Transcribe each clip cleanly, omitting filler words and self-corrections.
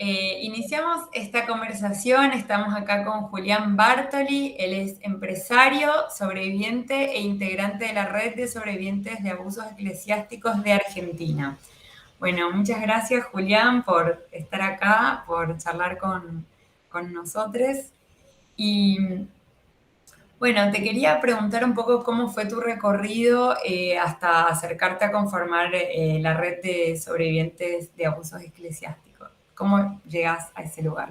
Iniciamos esta conversación, estamos acá con Julián Bartoli, él es empresario, sobreviviente e integrante de la red de sobrevivientes de abusos eclesiásticos de Argentina. Bueno, muchas gracias Julián por estar acá, por charlar con nosotros. Y bueno, te quería preguntar un poco cómo fue tu recorrido hasta acercarte a conformar la red de sobrevivientes de abusos eclesiásticos. ¿Cómo llegas a ese lugar?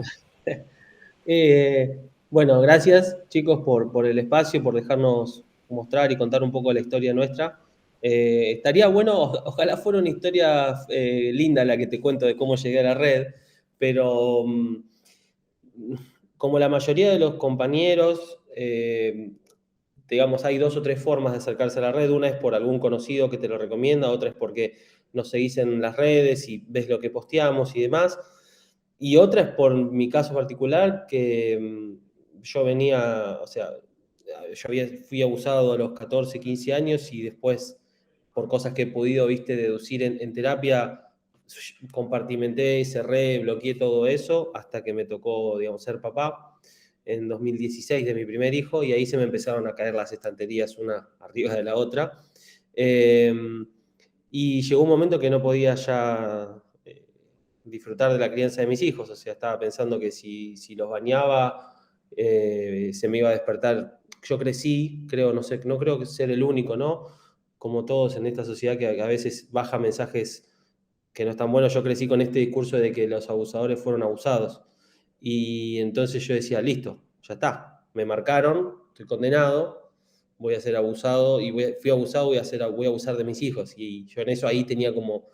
Bueno, gracias chicos por el espacio, por dejarnos mostrar y contar un poco la historia nuestra. Estaría bueno, ojalá fuera una historia linda la que te cuento de cómo llegué a la red, pero como la mayoría de los compañeros, digamos, hay dos o tres formas de acercarse a la red. Una es por algún conocido que te lo recomienda, otra es porque nos seguís en las redes y ves lo que posteamos y demás. Y otra es por mi caso particular, que yo venía, o sea, fui abusado a los 14, 15 años y después, por cosas que he podido, viste, deducir en terapia, compartimenté, cerré, bloqueé todo eso hasta que me tocó, digamos, ser papá en 2016 de mi primer hijo y ahí se me empezaron a caer las estanterías una arriba de la otra. Eh, y llegó un momento que no podía ya disfrutar de la crianza de mis hijos, o sea, estaba pensando que si los bañaba se me iba a despertar. Yo crecí, creo, no sé, no creo que ser el único, ¿no? Como todos en esta sociedad que a veces baja mensajes que no están buenos, yo crecí con este discurso de que los abusadores fueron abusados. Y entonces yo decía, listo, ya está, me marcaron, estoy condenado, voy a ser abusado y fui abusado, voy a abusar de mis hijos. Y yo en eso ahí tenía como,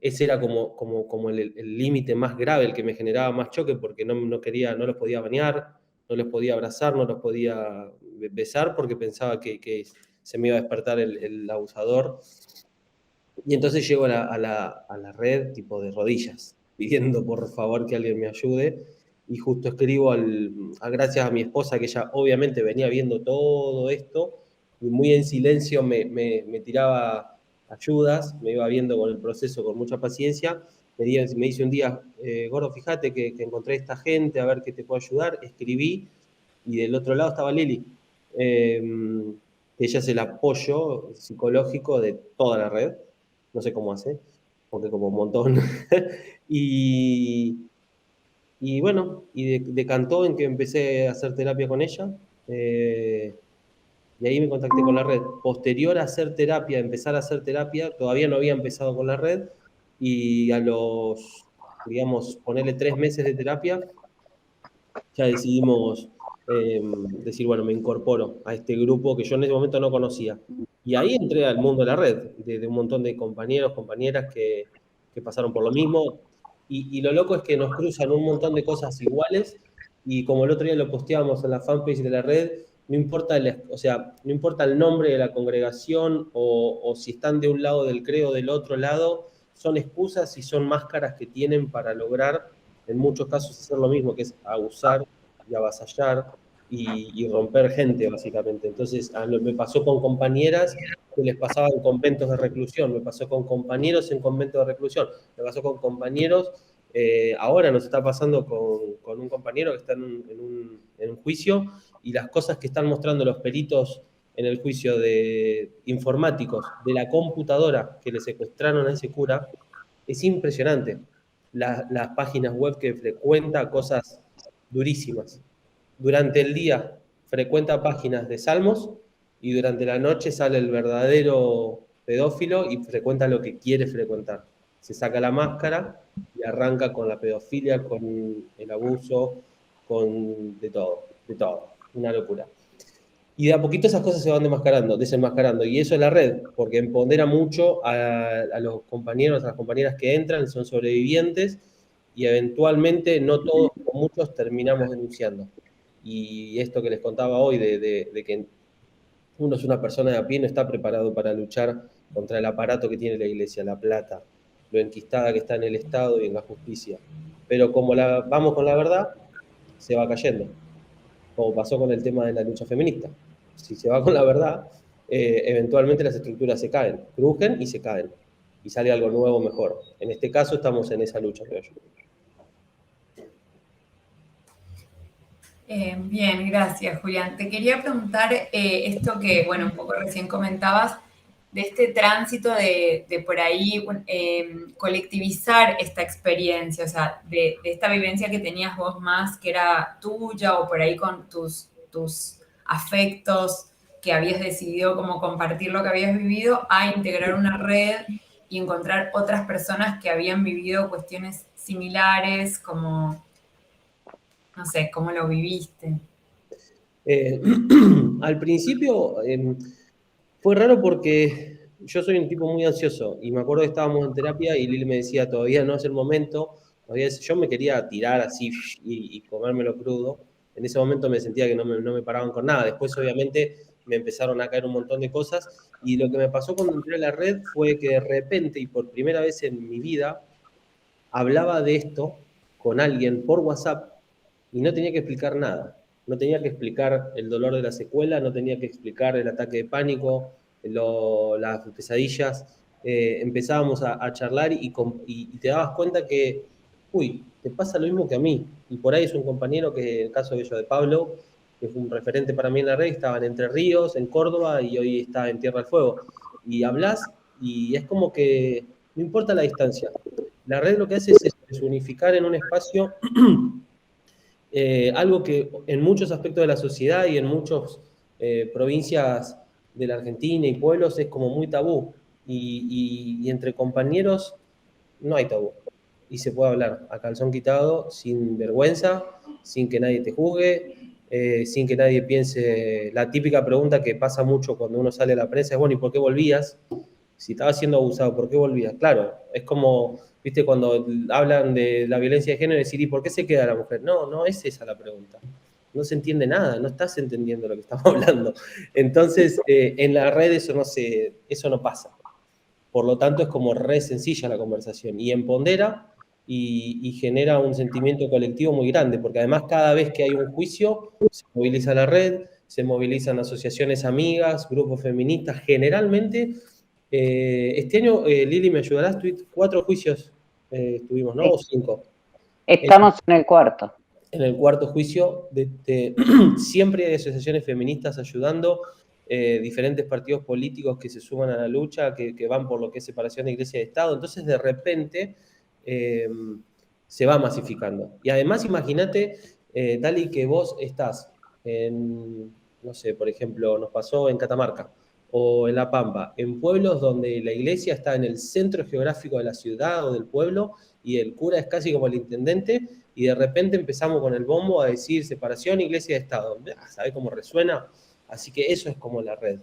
ese era como el límite más grave, el que me generaba más choque, porque no quería, no los podía bañar, no los podía abrazar, no los podía besar, porque pensaba que se me iba a despertar el abusador. Y entonces llego a la red tipo de rodillas, pidiendo por favor que alguien me ayude. Y justo escribo gracias a mi esposa, que ella obviamente venía viendo todo esto, y muy en silencio me tiraba ayudas, me iba viendo con el proceso con mucha paciencia. Me dice un día, Gordo, fíjate que encontré esta gente, a ver qué te puedo ayudar. Escribí, y del otro lado estaba Lili. Ella es el apoyo psicológico de toda la red. No sé cómo hace, porque como un montón. y, y bueno, y decantó en que empecé a hacer terapia con ella. Y ahí me contacté con la red. Posterior a hacer terapia, empezar a hacer terapia, todavía no había empezado con la red. Y a los, digamos, ponerle 3 meses de terapia, ya decidimos decir, bueno, me incorporo a este grupo que yo en ese momento no conocía. Y ahí entré al mundo de la red, de un montón de compañeros, compañeras que pasaron por lo mismo. Y lo loco es que nos cruzan un montón de cosas iguales y como el otro día lo posteábamos en la fanpage de la red, no importa o sea, no importa el nombre de la congregación o si están de un lado del credo o del otro lado, son excusas y son máscaras que tienen para lograr en muchos casos hacer lo mismo, que es abusar y avasallar y romper gente, básicamente. Entonces, me pasó con compañeras que les pasaba en conventos de reclusión, me pasó con compañeros en conventos de reclusión, me pasó con compañeros, ahora nos está pasando con un compañero que está en un juicio y las cosas que están mostrando los peritos en el juicio de informáticos de la computadora que le secuestraron a ese cura, es impresionante. Las páginas web que frecuenta, cosas durísimas. Durante el día frecuenta páginas de salmos y durante la noche sale el verdadero pedófilo y frecuenta lo que quiere frecuentar. Se saca la máscara y arranca con la pedofilia, con el abuso, con de todo, de todo. Una locura. Y de a poquito esas cosas se van desenmascarando. Y eso es la red, porque empodera mucho a los compañeros, a las compañeras que entran, son sobrevivientes, y eventualmente no todos, o muchos, terminamos denunciando. Y esto que les contaba hoy, de que uno es una persona de a pie, no está preparado para luchar contra el aparato que tiene la iglesia, la plata, lo enquistada que está en el Estado y en la justicia. Pero como vamos con la verdad, se va cayendo, como pasó con el tema de la lucha feminista. Si se va con la verdad, eventualmente las estructuras se caen, crujen y se caen, y sale algo nuevo mejor. En este caso estamos en esa lucha, creo yo. Bien, gracias, Julián. Te quería preguntar esto que, bueno, un poco recién comentabas, de este tránsito de por ahí colectivizar esta experiencia, o sea, de esta vivencia que tenías vos más, que era tuya, o por ahí con tus afectos, que habías decidido como compartir lo que habías vivido, a integrar una red y encontrar otras personas que habían vivido cuestiones similares, como, no sé, cómo lo viviste. Eh, Al principio fue raro porque yo soy un tipo muy ansioso y me acuerdo que estábamos en terapia y Lili me decía, todavía no es el momento, yo me quería tirar así y comérmelo crudo. En ese momento me sentía que no me paraban con nada. Después obviamente me empezaron a caer un montón de cosas y lo que me pasó cuando entré a la red fue que de repente y por primera vez en mi vida hablaba de esto con alguien por WhatsApp y no tenía que explicar nada. No tenía que explicar el dolor de la secuela, no tenía que explicar el ataque de pánico, las pesadillas. Empezábamos a charlar y te dabas cuenta que, uy, te pasa lo mismo que a mí. Y por ahí es un compañero que, en el caso de ello de Pablo, que fue un referente para mí en la red, estaba en Entre Ríos, en Córdoba, y hoy está en Tierra del Fuego. Y hablas y es como que no importa la distancia. La red lo que hace es unificar en un espacio algo que en muchos aspectos de la sociedad y en muchas provincias de la Argentina y pueblos es como muy tabú. Y entre compañeros no hay tabú. Y se puede hablar a calzón quitado, sin vergüenza, sin que nadie te juzgue, sin que nadie piense. La típica pregunta que pasa mucho cuando uno sale a la prensa es, bueno, ¿y por qué volvías? Si estaba siendo abusado, ¿por qué volvías? Claro, es como, viste, cuando hablan de la violencia de género, decir, ¿y por qué se queda la mujer? No, no es esa la pregunta. No se entiende nada, no estás entendiendo lo que estamos hablando. Entonces, en la red eso no pasa. Por lo tanto, es como re sencilla la conversación y empodera y genera un sentimiento colectivo muy grande, porque además cada vez que hay un juicio, se moviliza la red, se movilizan asociaciones amigas, grupos feministas. Generalmente, este año, Lili, ¿me ayudarás? 4 juicios tuvimos, ¿no? O 5. Estamos en el cuarto. En el cuarto juicio, siempre hay asociaciones feministas ayudando, diferentes partidos políticos que se suman a la lucha, que van por lo que es separación de iglesia y de Estado. Entonces, de repente, eh, se va masificando. Y además, imagínate, Dali, que vos estás en, no sé, por ejemplo, nos pasó en Catamarca o en La Pampa, en pueblos donde la iglesia está en el centro geográfico de la ciudad o del pueblo y el cura es casi como el intendente, y de repente empezamos con el bombo a decir separación iglesia de Estado. ¿Sabés cómo resuena? Así que eso es como la red.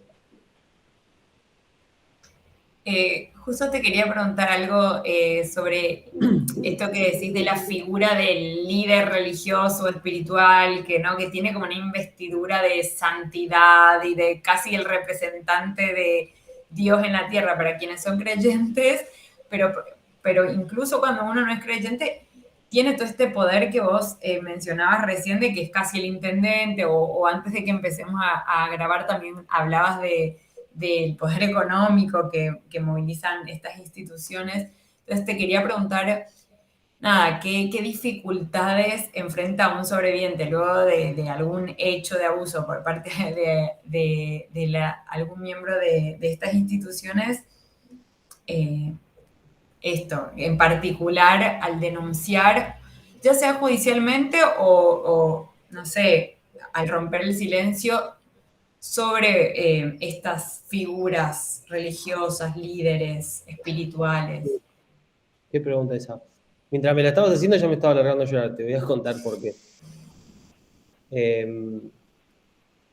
Justo te quería preguntar algo sobre esto que decís de la figura del líder religioso, espiritual, que, ¿no? Que tiene como una investidura de santidad y de casi el representante de Dios en la tierra para quienes son creyentes, pero, pero incluso cuando uno no es creyente, tiene todo este poder que vos mencionabas recién de que es casi el intendente, o antes de que empecemos a grabar también hablabas del poder económico que movilizan estas instituciones. Entonces te quería preguntar, nada, ¿qué dificultades enfrenta un sobreviviente luego de algún hecho de abuso por parte algún miembro de estas instituciones? Eh, Esto, en particular al denunciar, ya sea judicialmente no sé, al romper el silencio sobre estas figuras religiosas, líderes, espirituales. ¿Qué pregunta esa? Mientras me la estabas haciendo, yo me estaba largando a llorar. Te voy a contar por qué.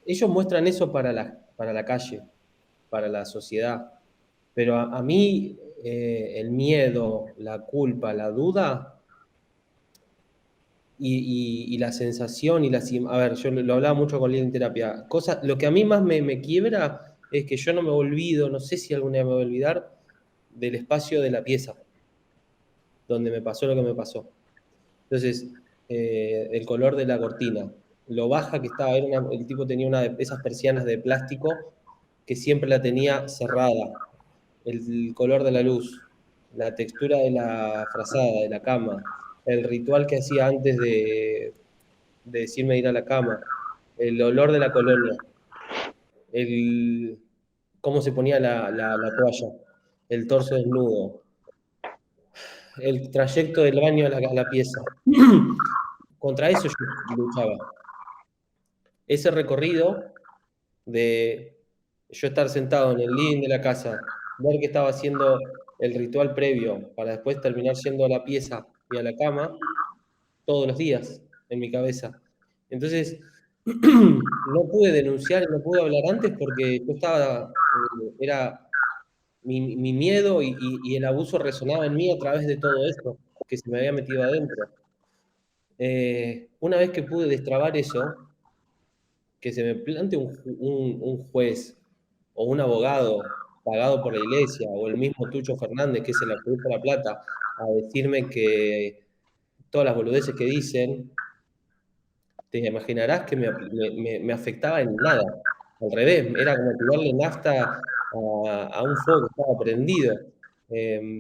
Ellos muestran eso para la calle, para la sociedad. Pero a mí, el miedo, la culpa, la duda y la sensación y a ver, yo lo hablaba mucho con Lili en terapia. Lo que a mí más me quiebra es que yo no me olvido, no sé si algún día me voy a olvidar, del espacio de la pieza, donde me pasó lo que me pasó. Entonces, el color de la cortina, lo baja que estaba, el tipo tenía una de esas persianas de plástico que siempre la tenía cerrada, el color de la luz, la textura de la frazada, de la cama, el ritual que hacía antes de decirme ir a la cama, el olor de la colonia, cómo se ponía la toalla, el torso desnudo, el trayecto del baño a la pieza. Contra eso yo luchaba. Ese recorrido de yo estar sentado en el living de la casa, ver que estaba haciendo el ritual previo para después terminar yendo a la pieza y a la cama, todos los días en mi cabeza. Entonces, no pude denunciar y no pude hablar antes porque yo estaba, era mi miedo y el abuso resonaba en mí a través de todo esto que se me había metido adentro. Una vez que pude destrabar eso, que se me plante un juez o un abogado pagado por la iglesia o el mismo Tucho Fernández, que es el activista de La Plata, a decirme que todas las boludeces que dicen, te imaginarás que me afectaba en nada. Al revés, era como tirarle nafta a un fuego que estaba prendido,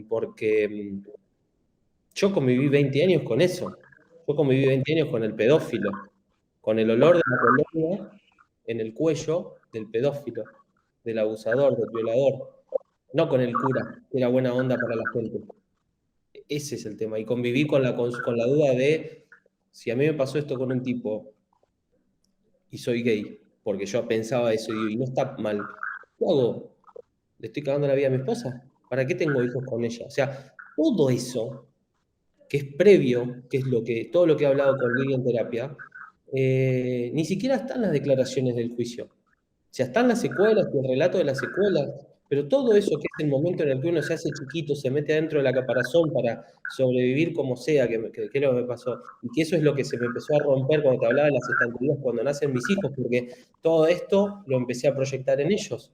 porque yo conviví 20 años con eso. Yo conviví 20 años con el pedófilo, con el olor de la colonia en el cuello del pedófilo, del abusador, del violador, no con el cura, que era buena onda para la gente. Ese es el tema. Y conviví con la duda de si a mí me pasó esto con un tipo y soy gay, porque yo pensaba eso y no está mal, ¿qué hago? ¿Le estoy cagando la vida a mi esposa? ¿Para qué tengo hijos con ella? O sea, todo eso que es previo, que es todo lo que he hablado con Lili en terapia, ni siquiera están las declaraciones del juicio. O sea, están las secuelas, el relato de las secuelas, pero todo eso que es el momento en el que uno se hace chiquito, se mete adentro de la caparazón para sobrevivir como sea, que es lo que me pasó, y que eso es lo que se me empezó a romper cuando te hablaba de las estanterías cuando nacen mis hijos, porque todo esto lo empecé a proyectar en ellos.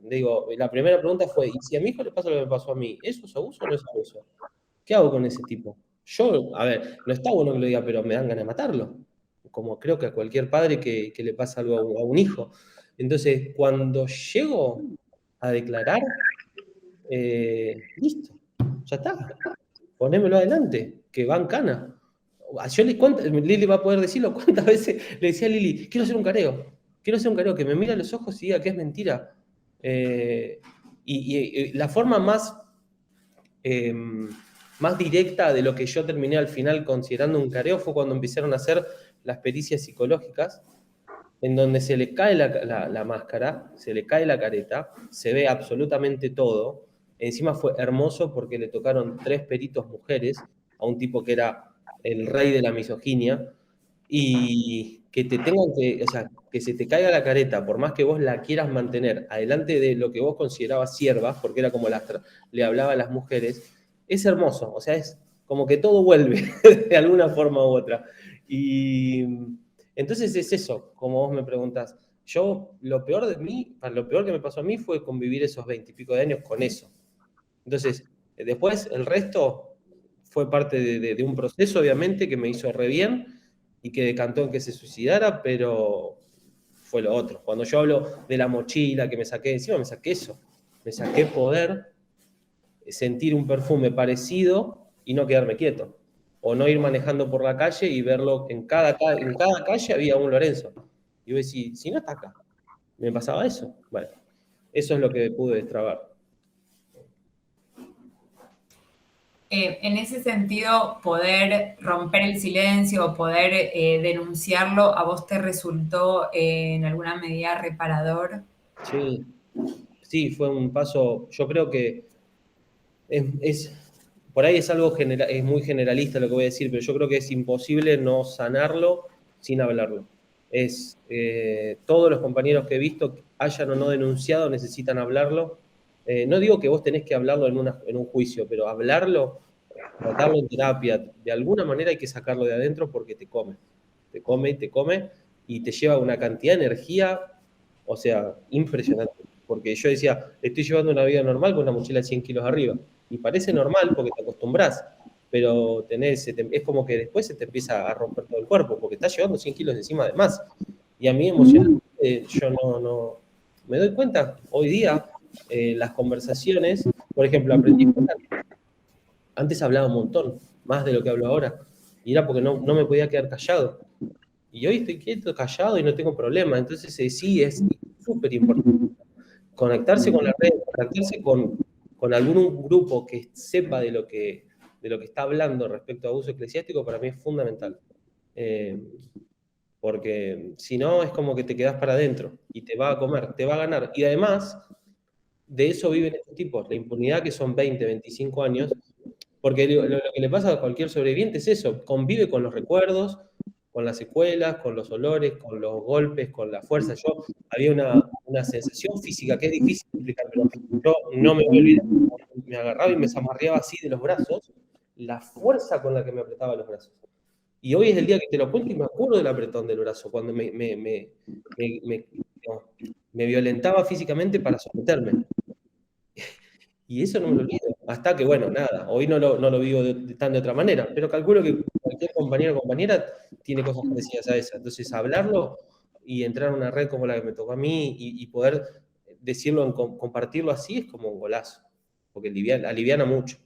Digo, la primera pregunta fue, ¿y si a mi hijo le pasa lo que me pasó a mí? ¿Eso es abuso o no es abuso? ¿Qué hago con ese tipo? Yo, a ver, no está bueno que lo diga, pero me dan ganas de matarlo. Como creo que a cualquier padre que le pasa algo a un hijo. Entonces, cuando llego a declarar, listo, ya está. Ponémelo adelante, que va en cana. Yo Lili va a poder decirlo cuántas veces le decía a Lili, quiero hacer un careo, que me mire a los ojos y diga que es mentira. Y la forma más directa de lo que yo terminé al final considerando un careo fue cuando empezaron a hacer las pericias psicológicas, en donde se le cae la máscara, se le cae la careta, se ve absolutamente todo. Encima fue hermoso porque le tocaron 3 peritos mujeres a un tipo que era el rey de la misoginia, y que te tengan que, o sea, que se te caiga la careta, por más que vos la quieras mantener adelante de lo que vos considerabas siervas, porque era como le hablaba a las mujeres, es hermoso, o sea, es como que todo vuelve de alguna forma u otra. Y entonces es eso, como vos me preguntás. Yo, lo peor que me pasó a mí fue convivir esos 20 y pico de años con eso. Entonces, después el resto fue parte de un proceso, obviamente, que me hizo re bien y que decantó en que se suicidara, pero fue lo otro. Cuando yo hablo de la mochila que me saqué encima, me saqué eso. Me saqué poder sentir un perfume parecido y no quedarme quieto. O no ir manejando por la calle y verlo, en cada calle había un Lorenzo. Y yo decía, si no está acá, me pasaba eso. Bueno, eso es lo que pude destrabar. En ese sentido, poder romper el silencio o poder denunciarlo, ¿a vos te resultó en alguna medida reparador? Sí, fue un paso, yo creo que por ahí es algo es muy generalista lo que voy a decir, pero yo creo que es imposible no sanarlo sin hablarlo. Todos los compañeros que he visto, hayan o no denunciado, necesitan hablarlo. No digo que vos tenés que hablarlo en un juicio, pero hablarlo, tratarlo en terapia, de alguna manera hay que sacarlo de adentro porque te come y te lleva una cantidad de energía, o sea, impresionante. Porque yo decía, estoy llevando una vida normal con una mochila de 100 kilos arriba. Y parece normal porque te acostumbras, pero es como que después se te empieza a romper todo el cuerpo porque estás llevando 100 kilos encima de más. Y a mí emocionalmente yo no me doy cuenta hoy día, las conversaciones, por ejemplo, antes hablaba un montón, más de lo que hablo ahora, y era porque no me podía quedar callado. Y hoy estoy quieto, callado y no tengo problema. Entonces, sí, es súper importante conectarse con la red, conectarse con algún grupo que sepa de lo que está hablando respecto a abuso eclesiástico, para mí es fundamental. Porque si no, es como que te quedás para adentro y te va a comer, te va a ganar. Y además, de eso viven estos tipos, la impunidad que son 20, 25 años, porque lo que le pasa a cualquier sobreviviente es eso, convive con los recuerdos, con las secuelas, con los olores, con los golpes, con la fuerza. Yo había una sensación física que es difícil de explicar, pero yo no me voy a olvidar. Me agarraba y me zamarreaba así de los brazos, la fuerza con la que me apretaba los brazos. Y hoy es el día que te lo cuento y me acuerdo del apretón del brazo, cuando me violentaba físicamente para someterme. Y eso no me lo olvido. Hasta que, bueno, nada, hoy no lo vivo tan de otra manera, pero calculo que cualquier compañero o compañera tiene cosas parecidas a esa. Entonces, hablarlo y entrar en una red como la que me tocó a mí y poder decirlo, compartirlo así, es como un golazo, porque aliviana mucho.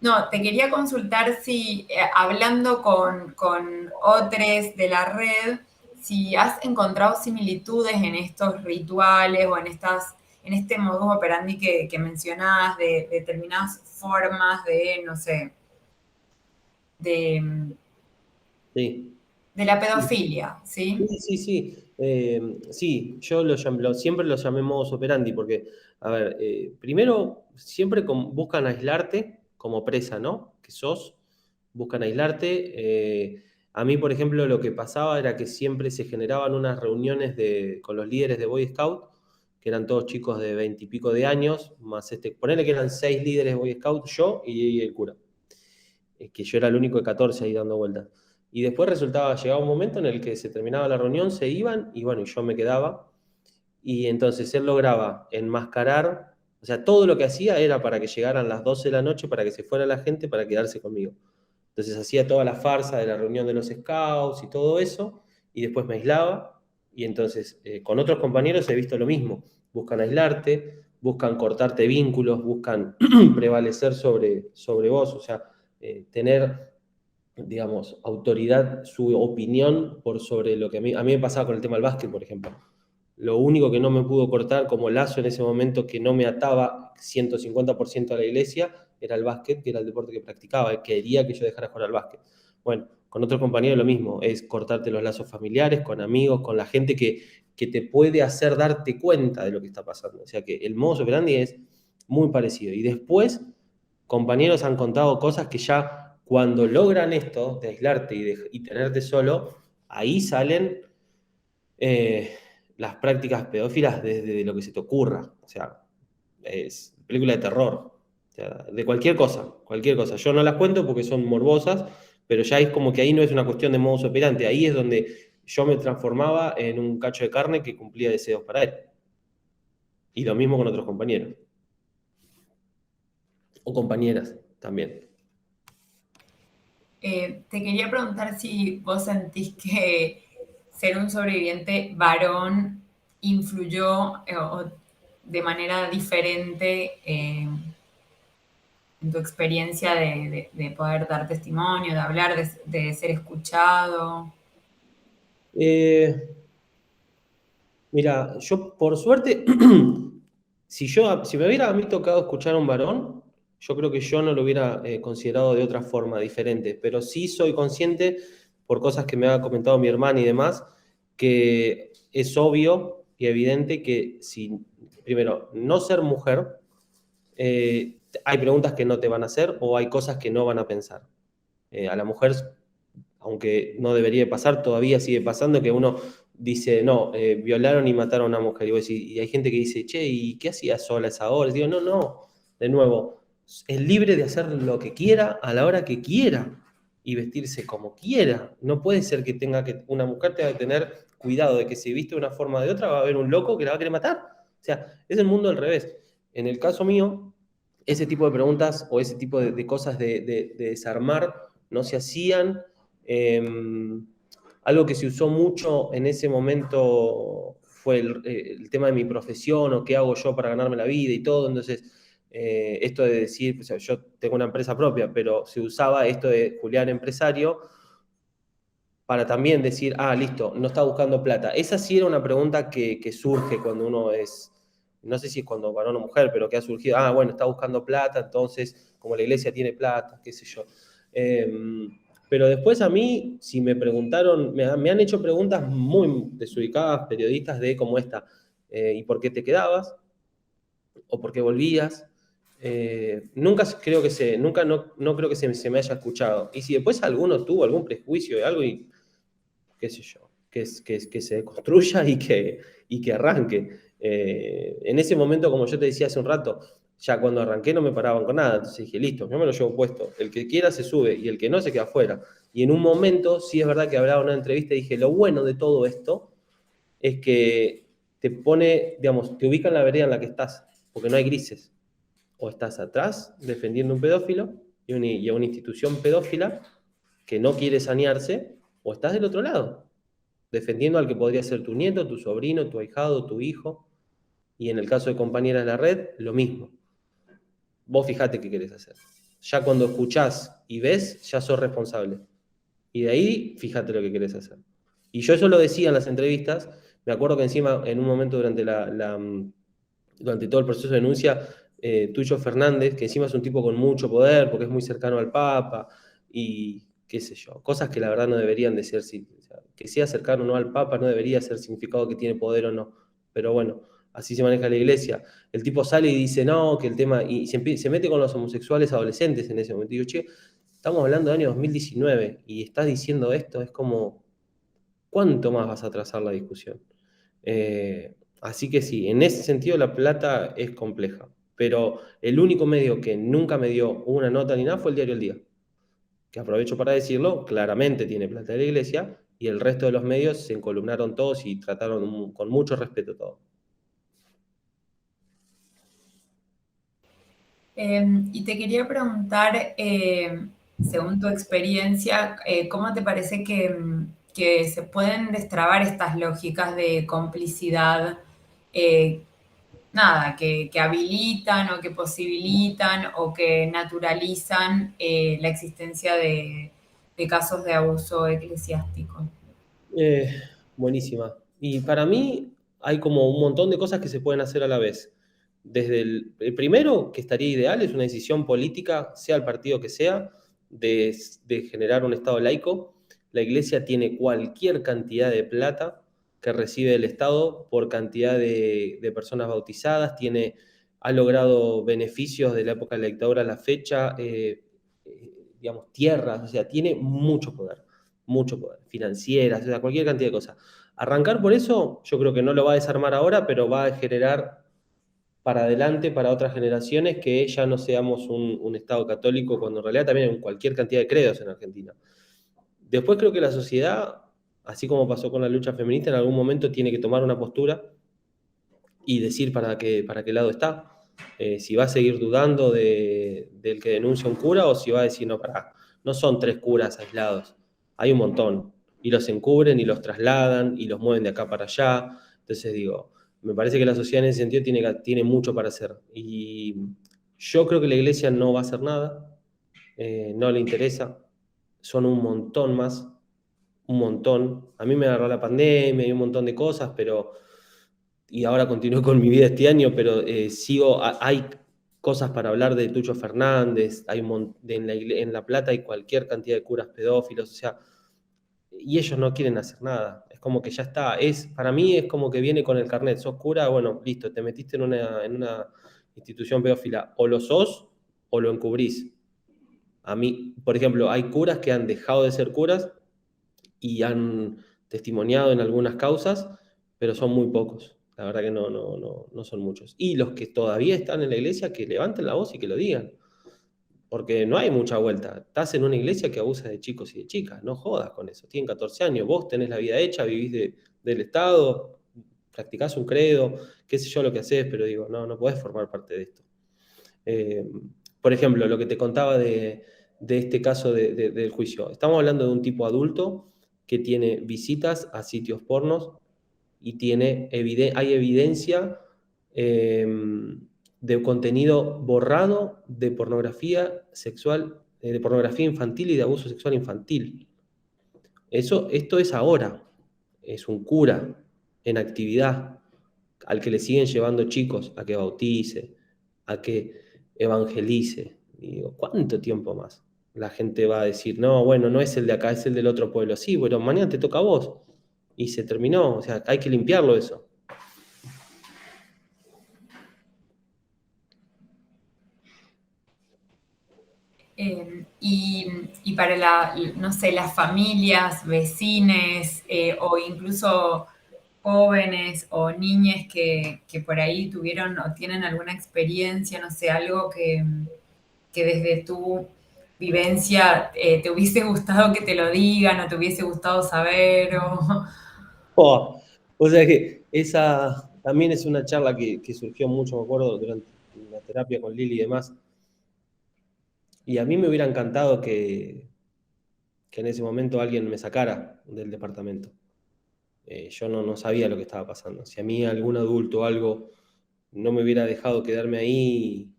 No, te quería consultar si, hablando con otros de la red, si has encontrado similitudes en estos rituales o en este modus operandi que mencionabas de determinadas formas de, no sé, Sí. de la pedofilia, ¿sí? Sí. Sí, yo siempre lo llamé modus operandi porque, a ver, primero siempre buscan aislarte como presa, ¿no? Que sos, buscan aislarte. A mí, por ejemplo, lo que pasaba era que siempre se generaban unas reuniones con los líderes de Boy Scout, que eran todos chicos de 20 y pico de años, más ponele que eran 6 líderes de Boy Scout, yo y el cura. Que yo era el único de 14 ahí dando vueltas. Y después llegaba un momento en el que se terminaba la reunión, se iban, y bueno, yo me quedaba. Y entonces él lograba enmascarar, o sea, todo lo que hacía era para que llegaran las 12 de la noche, para que se fuera la gente, para quedarse conmigo. Entonces hacía toda la farsa de la reunión de los scouts y todo eso, y después me aislaba. Y entonces con otros compañeros he visto lo mismo. Buscan aislarte, buscan cortarte vínculos, buscan prevalecer sobre vos, o sea, tener, digamos, autoridad, su opinión por sobre lo que a mí me pasaba con el tema del básquet, por ejemplo. Lo único que no me pudo cortar como lazo en ese momento, que no me ataba 150% a la iglesia, era el básquet, que era el deporte que practicaba, quería que yo dejara jugar al básquet. Bueno, con otros compañeros lo mismo, es cortarte los lazos familiares, con amigos, con la gente que te puede hacer darte cuenta de lo que está pasando. O sea que el modus operandi es muy parecido. Y después, compañeros han contado cosas que ya cuando logran esto, de aislarte y tenerte solo, ahí salen las prácticas pedófilas desde lo que se te ocurra. O sea, es película de terror. O sea, de cualquier cosa, cualquier cosa. Yo no las cuento porque son morbosas, pero ya es como que ahí no es una cuestión de modus operandi. Ahí es donde yo me transformaba en un cacho de carne que cumplía deseos para él. Y lo mismo con otros compañeros. O compañeras también. Te quería preguntar si vos sentís que ser un sobreviviente varón influyó de manera diferente en tu experiencia de poder dar testimonio, de hablar, de ser escuchado. Mira, yo por suerte, si me hubiera a mí tocado escuchar a un varón, yo creo que yo no lo hubiera considerado de otra forma, diferente, pero sí soy consciente, por cosas que me ha comentado mi hermana y demás, que es obvio y evidente que si, primero, no ser mujer, hay preguntas que no te van a hacer o hay cosas que no van a pensar. A la mujer, aunque no debería pasar, todavía sigue pasando que uno dice, no, violaron y mataron a una mujer. Y hay gente que dice, che, ¿y qué hacía sola esa hora? Digo, no, de nuevo, es libre de hacer lo que quiera a la hora que quiera y vestirse como quiera. No puede ser que una mujer tenga que tener cuidado de que si viste de una forma o de otra va a haber un loco que la va a querer matar. O sea, es el mundo al revés. En el caso mío, ese tipo de preguntas o ese tipo de cosas de desarmar no se hacían. Algo que se usó mucho en ese momento fue el tema de mi profesión o qué hago yo para ganarme la vida y todo. Entonces, esto de decir, o sea, yo tengo una empresa propia, pero se usaba esto de Julián empresario para también decir, listo, no está buscando plata. Esa sí era una pregunta que surge cuando uno es, no sé si es cuando varón o mujer, pero que ha surgido, bueno, está buscando plata, entonces, como la iglesia tiene plata, qué sé yo. Pero después a mí, si me preguntaron, me han hecho preguntas muy desubicadas, periodistas de cómo esta, ¿y por qué te quedabas? ¿O por qué volvías? Nunca creo que no creo que se me haya escuchado. Y si después alguno tuvo algún prejuicio de algo, y qué sé yo, que se construya y que arranque. En ese momento, como yo te decía hace un rato, ya cuando arranqué no me paraban con nada, entonces dije, listo, yo me lo llevo puesto, el que quiera se sube y el que no se queda afuera. Y en un momento, sí es verdad que hablaba en una entrevista y dije, lo bueno de todo esto es que te pone, digamos, te ubica en la vereda en la que estás, porque no hay grises. O estás atrás defendiendo un pedófilo y a una institución pedófila que no quiere sanearse, o estás del otro lado, defendiendo al que podría ser tu nieto, tu sobrino, tu ahijado, tu hijo, y en el caso de compañeras de la red, lo mismo. Vos fijate qué querés hacer. Ya cuando escuchás y ves, ya sos responsable. Y de ahí, fíjate lo que querés hacer. Y yo eso lo decía en las entrevistas, me acuerdo que encima, en un momento durante todo el proceso de denuncia, Tuyo Fernández, que encima es un tipo con mucho poder, porque es muy cercano al Papa, y qué sé yo, cosas que la verdad no deberían de ser, o sea, que sea cercano o no al Papa no debería ser significado que tiene poder o no, pero bueno, así se maneja la iglesia. El tipo sale y dice, no, que el tema, y se mete con los homosexuales adolescentes en ese momento, y digo, che, estamos hablando del año 2019, y estás diciendo esto, es como, ¿cuánto más vas a atrasar la discusión? Así que sí, en ese sentido la plata es compleja, pero el único medio que nunca me dio una nota ni nada fue el diario El Día, que aprovecho para decirlo, claramente tiene plata de la iglesia, y el resto de los medios se encolumnaron todos y trataron con mucho respeto todo. Y te quería preguntar, según tu experiencia, ¿cómo te parece que se pueden destrabar estas lógicas de complicidad, eh, nada, que habilitan o que posibilitan o que naturalizan la existencia de casos de abuso eclesiástico? Eh, Buenísima. Y para mí hay como un montón de cosas que se pueden hacer a la vez. Desde el primero, que estaría ideal, es una decisión política, sea el partido que sea, de generar un Estado laico. La Iglesia tiene cualquier cantidad de plata que recibe del Estado por cantidad de personas bautizadas, ha logrado beneficios de la época de la dictadura a la fecha, digamos, tierras, o sea, tiene mucho poder, financieras, o sea, cualquier cantidad de cosas. Arrancar por eso, yo creo que no lo va a desarmar ahora, pero va a generar para adelante, para otras generaciones, que ya no seamos un Estado católico, cuando en realidad también hay cualquier cantidad de credos en Argentina. Después creo que la sociedad, así como pasó con la lucha feminista, en algún momento tiene que tomar una postura y decir para qué lado está. Si va a seguir dudando del que denuncia un cura, o si va a decir, no, no son 3 curas aislados, hay un montón, y los encubren y los trasladan y los mueven de acá para allá. Entonces digo, me parece que la sociedad en ese sentido tiene mucho para hacer, y yo creo que la iglesia no va a hacer nada, no le interesa, son un montón más, un montón. A mí me agarró la pandemia y un montón de cosas, y ahora continúo con mi vida este año, pero hay cosas para hablar de Tucho Fernández, en La Plata hay cualquier cantidad de curas pedófilos, o sea, y ellos no quieren hacer nada. Es como que ya está, para mí es como que viene con el carnet, sos cura, bueno, listo, te metiste en una institución pedófila, o lo sos o lo encubrís. A mí, por ejemplo, hay curas que han dejado de ser curas y han testimoniado en algunas causas, pero son muy pocos. La verdad que no son muchos. Y los que todavía están en la iglesia, que levanten la voz y que lo digan. Porque no hay mucha vuelta. Estás en una iglesia que abusa de chicos y de chicas. No jodas con eso. Tienen 14 años. Vos tenés la vida hecha, vivís del Estado, practicás un credo, qué sé yo lo que haces, pero digo, no podés formar parte de esto. Por ejemplo, lo que te contaba de este caso del juicio. Estamos hablando de un tipo adulto que tiene visitas a sitios pornos y hay evidencia de contenido borrado de pornografía sexual, de pornografía infantil y de abuso sexual infantil. Esto es ahora, es un cura en actividad, al que le siguen llevando chicos a que bautice, a que evangelice. Y digo, ¿cuánto tiempo más? La gente va a decir, no, bueno, no es el de acá, es el del otro pueblo. Sí, bueno, mañana te toca a vos. Y se terminó, o sea, hay que limpiarlo eso. Y para no sé, las familias, vecines o incluso jóvenes o niñas que por ahí tuvieron o tienen alguna experiencia, no sé, algo que desde tu vivencia te hubiese gustado que te lo digan o te hubiese gustado saber Oh, o sea que esa también es una charla que surgió mucho, me acuerdo, durante la terapia con Lili y demás. Y a mí me hubiera encantado que en ese momento alguien me sacara del departamento. Yo no sabía lo que estaba pasando. Si a mí algún adulto o algo no me hubiera dejado quedarme ahí,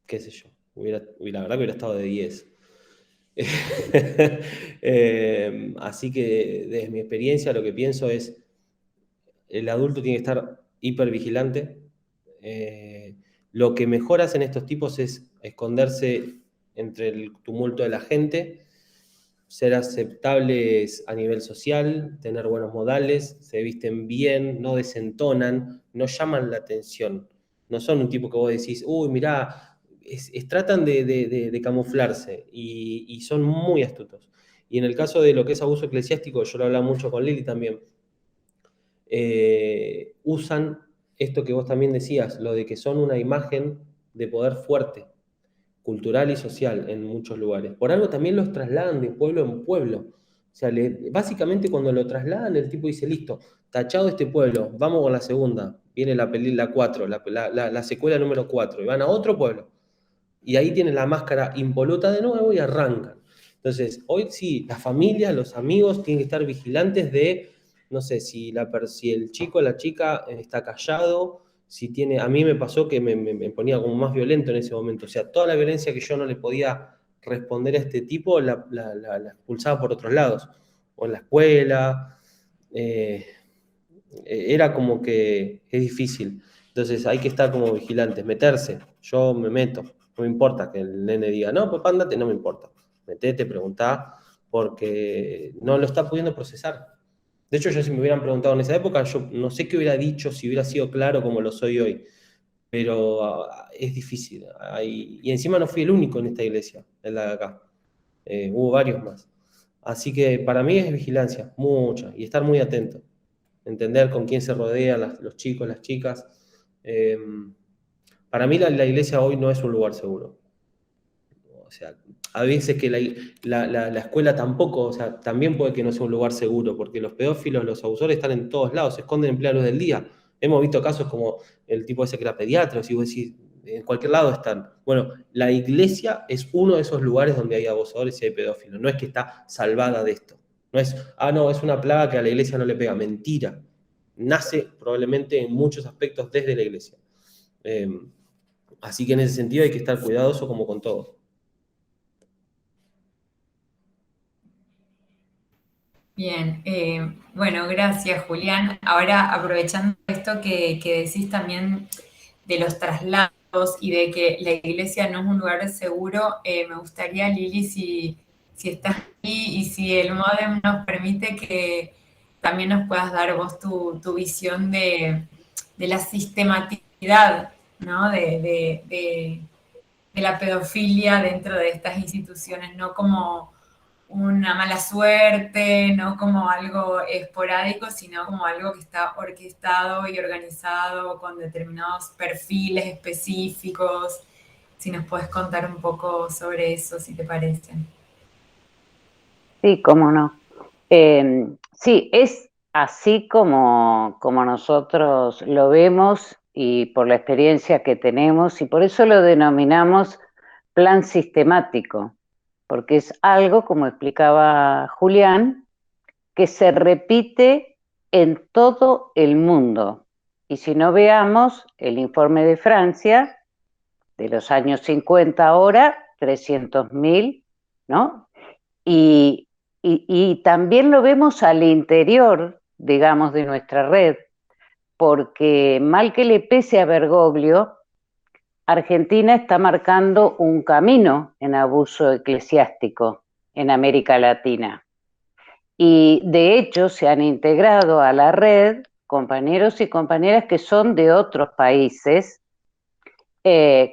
qué sé yo, la verdad que hubiera estado de 10. Así que desde mi experiencia lo que pienso es, el adulto tiene que estar hipervigilante. Lo que mejor hacen estos tipos es esconderse entre el tumulto de la gente, ser aceptables a nivel social, tener buenos modales, se visten bien, no desentonan, no llaman la atención. No son un tipo que vos decís, uy, mirá, tratan de camuflarse y son muy astutos. Y en el caso de lo que es abuso eclesiástico, yo lo hablaba mucho con Lili también, usan esto que vos también decías, lo de que son una imagen de poder fuerte, cultural y social en muchos lugares. Por algo también los trasladan de pueblo en pueblo. O sea, básicamente cuando lo trasladan, el tipo dice, listo, tachado este pueblo, vamos con la segunda. Viene la película 4, la secuela número 4, y van a otro pueblo. Y ahí tienen la máscara impoluta de nuevo y arrancan. Entonces, hoy sí, la familia, los amigos tienen que estar vigilantes de, no sé, si el chico o la chica está callado, si tiene, a mí me pasó que me ponía como más violento en ese momento, o sea, toda la violencia que yo no le podía responder a este tipo, la expulsaba por otros lados, o en la escuela, era como que es difícil, entonces hay que estar como vigilantes, meterse, yo me meto, no me importa que el nene diga, no, papá, andate, no me importa, metete, preguntá, porque no lo está pudiendo procesar. De hecho, yo si me hubieran preguntado en esa época, yo no sé qué hubiera dicho si hubiera sido claro como lo soy hoy, pero es difícil. Y encima no fui el único en esta iglesia, en la de acá. Hubo varios más. Así que para mí es vigilancia, mucha, y estar muy atento. Entender con quién se rodean los chicos, las chicas. Eh, para mí la iglesia hoy no es un lugar seguro. O sea, a veces que la escuela tampoco, o sea, también puede que no sea un lugar seguro, porque los pedófilos, los abusadores están en todos lados, se esconden en plena luz del día. Hemos visto casos como el tipo ese que era pediatra, si vos decís, en cualquier lado están. Bueno, la iglesia es uno de esos lugares donde hay abusadores y hay pedófilos. No es que está salvada de esto. No es, no, es una plaga que a la iglesia no le pega. Mentira. Nace probablemente en muchos aspectos desde la iglesia. Así que en ese sentido hay que estar cuidadoso como con todo. Bien, bueno, gracias Julián. Ahora aprovechando esto que decís también de los traslados y de que la iglesia no es un lugar seguro, me gustaría, Lili, si estás aquí y si el módem nos permite que también nos puedas dar vos tu visión de la sistematicidad, ¿no? De la pedofilia dentro de estas instituciones, no como una mala suerte, no como algo esporádico, sino como algo que está orquestado y organizado con determinados perfiles específicos. Si nos puedes contar un poco sobre eso, si te parece. Sí, cómo no. Sí, es así como nosotros lo vemos y por la experiencia que tenemos, y por eso lo denominamos plan sistemático, porque es algo, como explicaba Julián, que se repite en todo el mundo. Y si no, veamos el informe de Francia de los años 50 ahora, 300.000, ¿no? Y y también lo vemos al interior, digamos, de nuestra red, porque mal que le pese a Bergoglio, Argentina está marcando un camino en abuso eclesiástico en América Latina. Y de hecho se han integrado a la red compañeros y compañeras que son de otros países,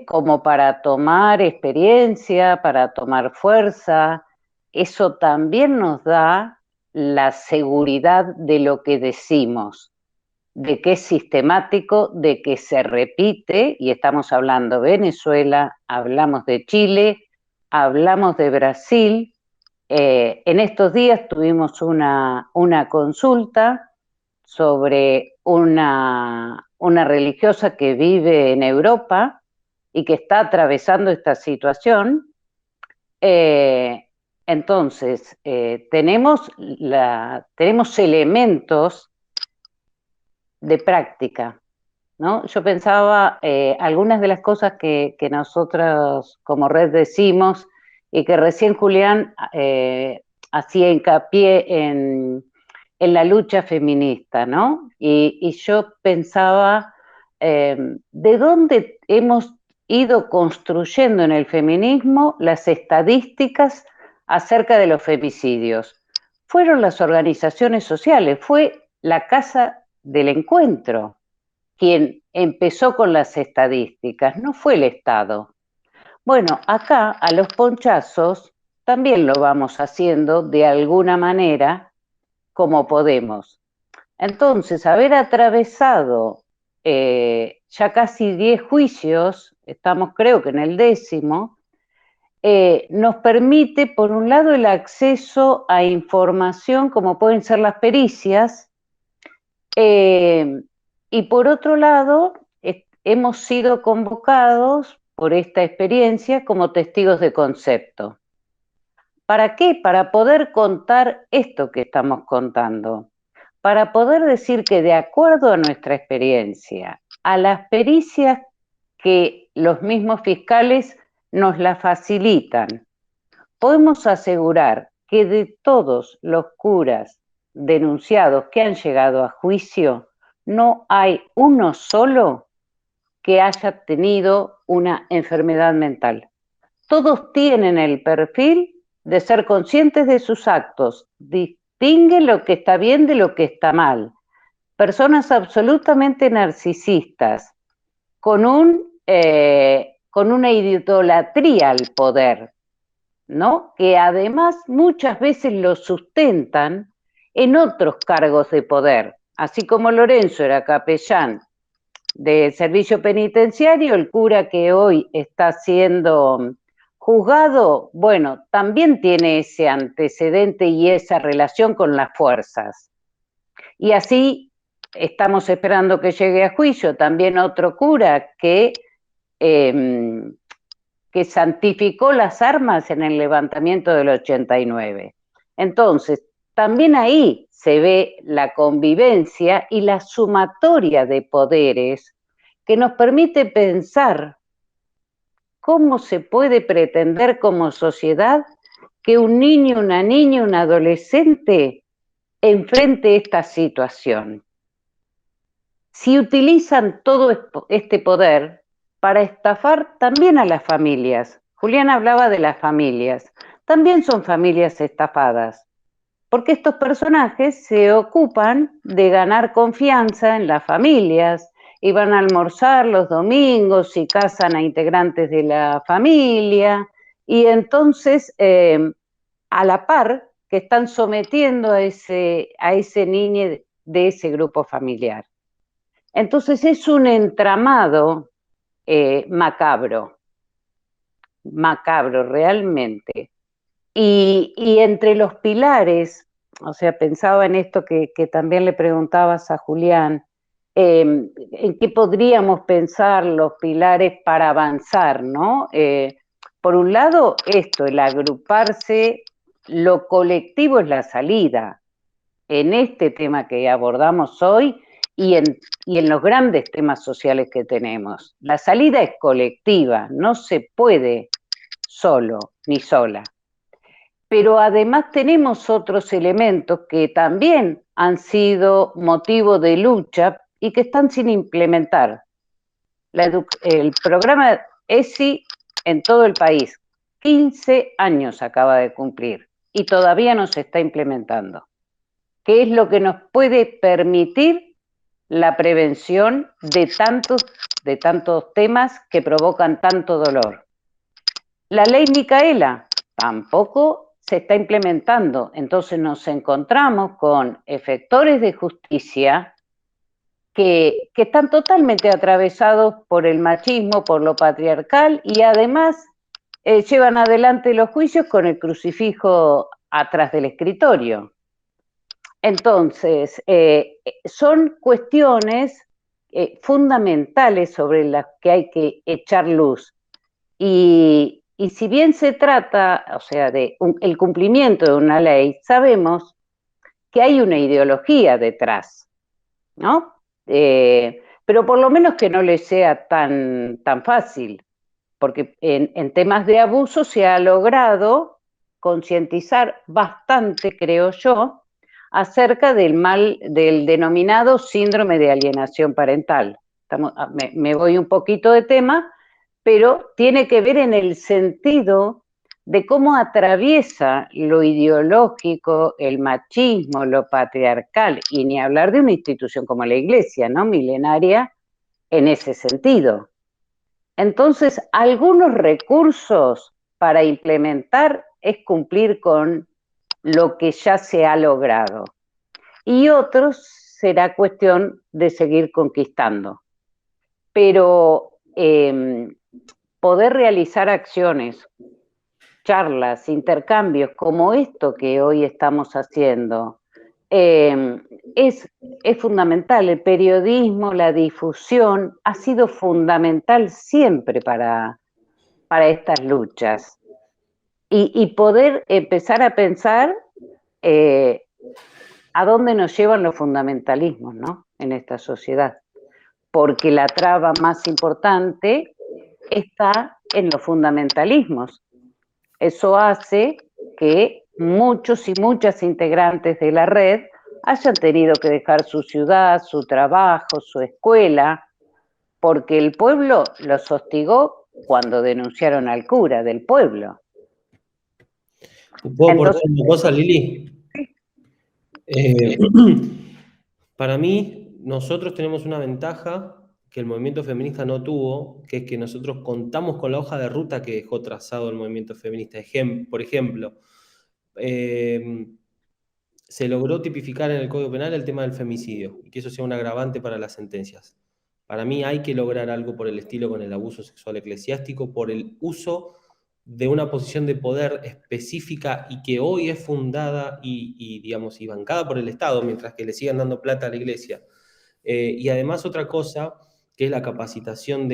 como para tomar experiencia, para tomar fuerza. Eso también nos da la seguridad de lo que decimos, de que es sistemático, de que se repite, y estamos hablando de Venezuela, hablamos de Chile, hablamos de Brasil. En estos días tuvimos una consulta sobre una religiosa que vive en Europa y que está atravesando esta situación. Entonces, tenemos elementos de práctica, ¿no? Yo pensaba algunas de las cosas que nosotros como red decimos y que recién Julián hacía hincapié en la lucha feminista, ¿no? Y yo pensaba de dónde hemos ido construyendo en el feminismo las estadísticas acerca de los femicidios. Fueron las organizaciones sociales, fue la Casa del Encuentro quien empezó con las estadísticas, no fue el Estado. Bueno, acá a los ponchazos también lo vamos haciendo de alguna manera como podemos. Entonces, haber atravesado ya casi 10 juicios, estamos creo que en el 10º, nos permite, por un lado, el acceso a información como pueden ser las pericias, y por otro lado, hemos sido convocados por esta experiencia como testigos de concepto. ¿Para qué? Para poder contar esto que estamos contando. Para poder decir que de acuerdo a nuestra experiencia, a las pericias que los mismos fiscales nos la facilitan, podemos asegurar que de todos los curas denunciados que han llegado a juicio, no hay uno solo que haya tenido una enfermedad mental. Todos tienen el perfil de ser conscientes de sus actos, distinguen lo que está bien de lo que está mal. Personas absolutamente narcisistas, con una idolatría al poder, ¿no? Que además muchas veces lo sustentan en otros cargos de poder. Así como Lorenzo era capellán del servicio penitenciario, el cura que hoy está siendo juzgado, bueno, también tiene ese antecedente y esa relación con las fuerzas. Y así estamos esperando que llegue a juicio también otro cura que santificó las armas en el levantamiento del 89. Entonces, también ahí se ve la convivencia y la sumatoria de poderes que nos permite pensar cómo se puede pretender como sociedad que un niño, una niña, un adolescente enfrente esta situación. Si utilizan todo este poder para estafar también a las familias. Julián hablaba de las familias. También son familias estafadas, porque estos personajes se ocupan de ganar confianza en las familias y van a almorzar los domingos y casan a integrantes de la familia y entonces a la par que están sometiendo a ese niño de ese grupo familiar. Entonces es un entramado macabro realmente. Y entre los pilares, o sea, pensaba en esto que también le preguntabas a Julián, en qué podríamos pensar los pilares para avanzar, ¿no? Por un lado, esto, el agruparse, lo colectivo es la salida. En este tema que abordamos hoy y en los grandes temas sociales que tenemos. La salida es colectiva, no se puede solo ni sola. pero además tenemos otros elementos que también han sido motivo de lucha y que están sin implementar. El programa ESI en todo el país, 15 años acaba de cumplir y todavía no se está implementando. ¿Qué es lo que nos puede permitir la prevención de tantos temas que provocan tanto dolor? La ley Micaela tampoco se está implementando, entonces nos encontramos con efectores de justicia que están totalmente atravesados por el machismo, por lo patriarcal, y además llevan adelante los juicios con el crucifijo atrás del escritorio. Entonces, son cuestiones fundamentales sobre las que hay que echar luz. Y si bien se trata, o sea, el cumplimiento de una ley, sabemos que hay una ideología detrás, ¿no? Pero por lo menos que no le sea tan fácil, porque en temas de abuso se ha logrado concientizar bastante, creo yo, acerca del denominado síndrome de alienación parental. Me voy un poquito de tema, pero tiene que ver en el sentido de cómo atraviesa lo ideológico, el machismo, lo patriarcal, y ni hablar de una institución como la Iglesia, ¿no? Milenaria en ese sentido. Entonces, algunos recursos para implementar es cumplir con lo que ya se ha logrado. Y otros será cuestión de seguir conquistando. Pero poder realizar acciones, charlas, intercambios como esto que hoy estamos haciendo, es fundamental. El periodismo, la difusión ha sido fundamental siempre para estas luchas. Y poder empezar a pensar a dónde nos llevan los fundamentalismos, ¿no? En esta sociedad. Porque la traba más importante está en los fundamentalismos. Eso hace que muchos y muchas integrantes de la red hayan tenido que dejar su ciudad, su trabajo, su escuela, porque el pueblo los hostigó cuando denunciaron al cura del pueblo. ¿Puedo aportar una cosa, Lili? Para mí, nosotros tenemos una ventaja que el movimiento feminista no tuvo, que es que nosotros contamos con la hoja de ruta que dejó trazado el movimiento feminista. Por ejemplo, se logró tipificar en el Código Penal el tema del femicidio, y que eso sea un agravante para las sentencias. Para mí hay que lograr algo por el estilo con el abuso sexual eclesiástico, por el uso de una posición de poder específica y que hoy es fundada y bancada por el Estado, mientras que le sigan dando plata a la Iglesia. Y además otra cosa, que es la capacitación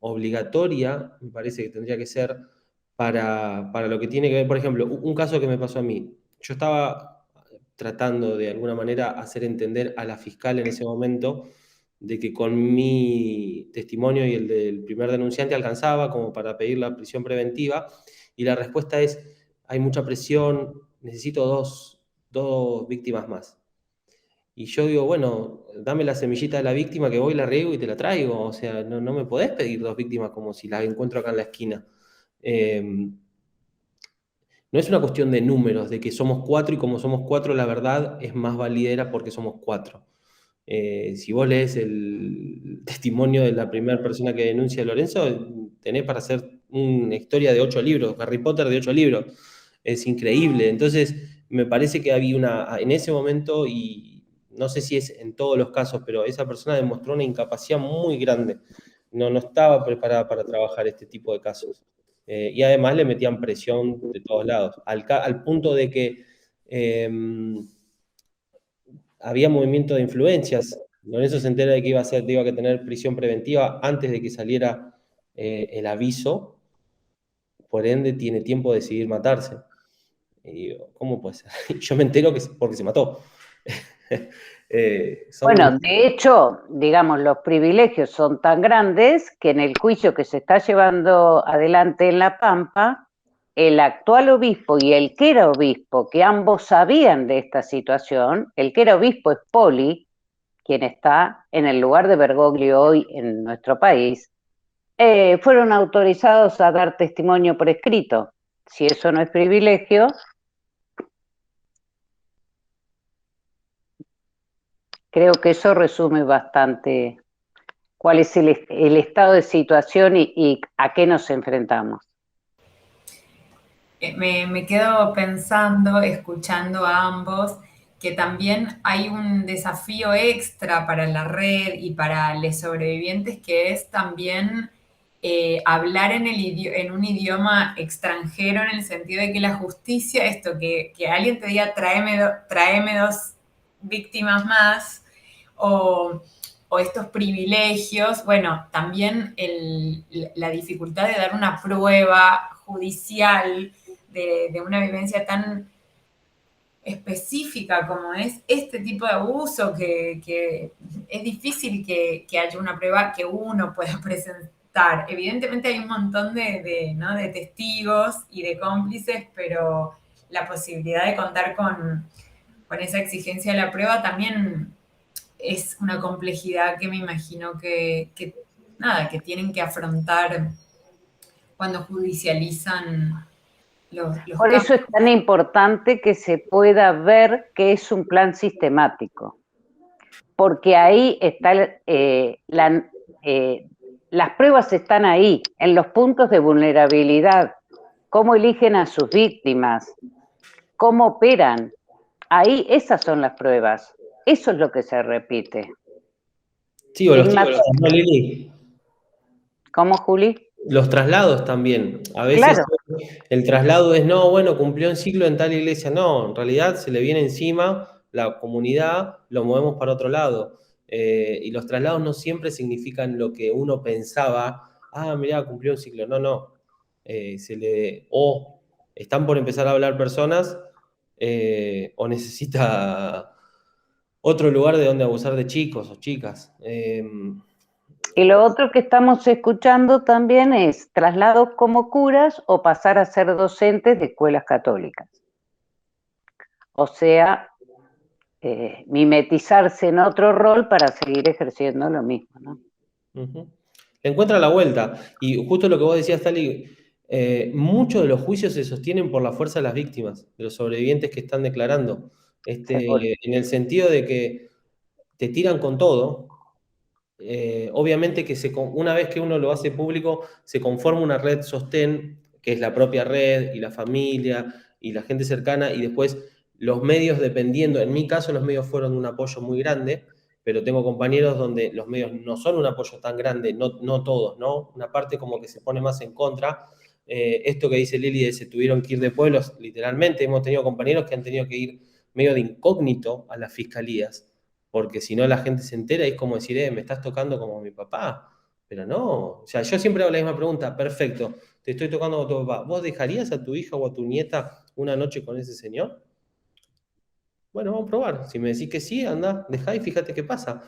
obligatoria, me parece que tendría que ser para lo que tiene que ver, por ejemplo, un caso que me pasó a mí. Yo estaba tratando de alguna manera hacer entender a la fiscal en ese momento de que con mi testimonio y el del primer denunciante alcanzaba como para pedir la prisión preventiva, y la respuesta es: hay mucha presión, necesito dos víctimas más. Y yo digo, bueno, dame la semillita de la víctima que voy, la riego y te la traigo. O sea, no me podés pedir 2 víctimas como si las encuentro acá en la esquina. No es una cuestión de números, de que somos 4 y como somos 4 la verdad es más validera porque somos 4. Si vos lees el testimonio de la primera persona que denuncia a Lorenzo, tenés para hacer una historia de 8 libros, Harry Potter de 8 libros. Es increíble. Entonces, me parece que había en ese momento, y no sé si es en todos los casos, pero esa persona demostró una incapacidad muy grande. No estaba preparada para trabajar este tipo de casos. Y además le metían presión de todos lados, al punto de que había movimiento de influencias. Lorenzo se entera de que iba a tener prisión preventiva antes de que saliera el aviso, por ende tiene tiempo de decidir matarse. Y digo, ¿cómo puede ser? Yo me entero que es porque se mató. Bueno, de hecho, digamos, los privilegios son tan grandes que en el juicio que se está llevando adelante en La Pampa, el actual obispo y el que era obispo, que ambos sabían de esta situación, el que era obispo es Poli, quien está en el lugar de Bergoglio hoy en nuestro país, fueron autorizados a dar testimonio por escrito. Si eso no es privilegio, creo que eso resume bastante cuál es el estado de situación y a qué nos enfrentamos. Me quedo pensando, escuchando a ambos, que también hay un desafío extra para la red y para los sobrevivientes, que es también hablar en un idioma extranjero, en el sentido de que la justicia, esto, que alguien te diga, tráeme dos víctimas más, o, o estos privilegios, bueno, también la dificultad de dar una prueba judicial de una vivencia tan específica como es este tipo de abuso, que es difícil que haya una prueba que uno pueda presentar. Evidentemente hay un montón ¿no? de testigos y de cómplices, pero la posibilidad de contar con esa exigencia de la prueba también es una complejidad que me imagino nada, que tienen que afrontar cuando judicializan los Por casos. eso es tan importante que se pueda ver que es un plan sistemático, porque ahí está las pruebas están ahí, en los puntos de vulnerabilidad, cómo eligen a sus víctimas, cómo operan. Ahí esas son las pruebas. Eso es lo que se repite. Sí, o los traslados, ¿no, Lili? ¿Cómo, Juli? Los traslados también. A veces Claro. el traslado es, no, bueno, cumplió un ciclo en tal iglesia. No, en realidad se le viene encima la comunidad, lo movemos para otro lado. Y los traslados no siempre significan lo que uno pensaba. Ah, mirá, cumplió un ciclo. No, no. O están por empezar a hablar personas, o necesita otro lugar de donde abusar de chicos o chicas. Y lo otro que estamos escuchando también es traslados como curas o pasar a ser docentes de escuelas católicas. O sea, mimetizarse en otro rol para seguir ejerciendo lo mismo, ¿no? Uh-huh. Le encuentra la vuelta. Y justo lo que vos decías, Tali, muchos de los juicios se sostienen por la fuerza de las víctimas, de los sobrevivientes que están declarando. En el sentido de que te tiran con todo. Obviamente que una vez que uno lo hace público, se conforma una red sostén, que es la propia red y la familia y la gente cercana, y después los medios, dependiendo, en mi caso los medios fueron un apoyo muy grande, pero tengo compañeros donde los medios no son un apoyo tan grande, no todos, ¿no? Una parte como que se pone más en contra. Esto que dice Lili de se tuvieron que ir de pueblos, literalmente hemos tenido compañeros que han tenido que ir medio de incógnito a las fiscalías, porque si no la gente se entera y es como decir, me estás tocando como mi papá. Pero no, o sea, yo siempre hago la misma pregunta, perfecto, te estoy tocando como tu papá, ¿vos dejarías a tu hija o a tu nieta una noche con ese señor? Bueno, vamos a probar. Si me decís que sí, anda, dejá y fíjate qué pasa.